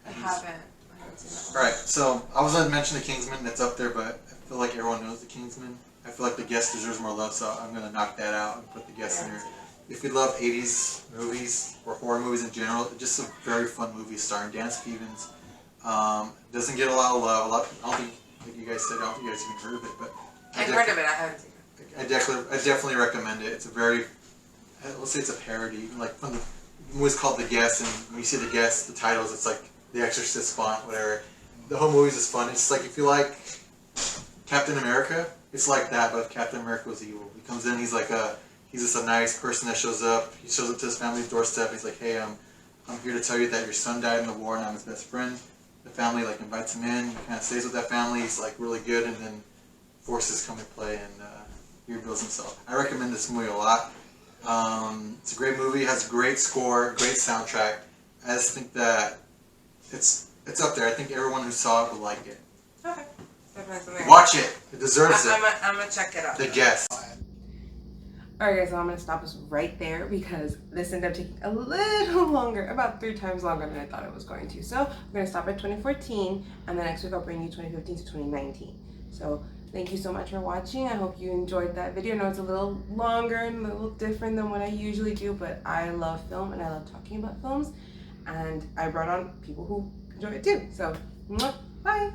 I haven't seen that one. Alright, so I was going to mention The Kingsman, that's up there, but I feel like everyone knows The Kingsman. I feel like The Guest deserves more love, so I'm going to knock that out and put The Guest in there. If you love 80s movies, or horror movies in general, it's just a very fun movie starring Dan Stevens. Doesn't get a lot of love. I don't think, like you guys said, I don't think you guys even heard of it, but I've heard of it, I haven't seen it. I definitely recommend it. It's a very, let's say it's a parody. Like when the movie's called The Guest, and when you see The Guest, the titles, it's like The Exorcist font, whatever. The whole movie's just fun. It's like if you like Captain America, it's like that, but if Captain America was evil. He comes in, he's just a nice person that shows up. He shows up to his family's doorstep. He's like, hey, I'm here to tell you that your son died in the war, and I'm his best friend. The family like invites him in. He kind of stays with that family. He's like really good, and then forces come into play, and he reveals himself. I recommend this movie a lot. It's a great movie. It has a great score, great soundtrack. I just think that it's up there. I think everyone who saw it would like it. Okay. Definitely something. Watch it. It deserves it. I'm gonna check it out. The Guest. Alright guys, so I'm going to stop us right there because this ended up taking a little longer, about 3 times longer than I thought it was going to. So we're going to stop at 2014 and the next week I'll bring you 2015 to 2019. So thank you so much for watching. I hope you enjoyed that video. I know it's a little longer and a little different than what I usually do, but I love film and I love talking about films. And I brought on people who enjoy it too. So, bye!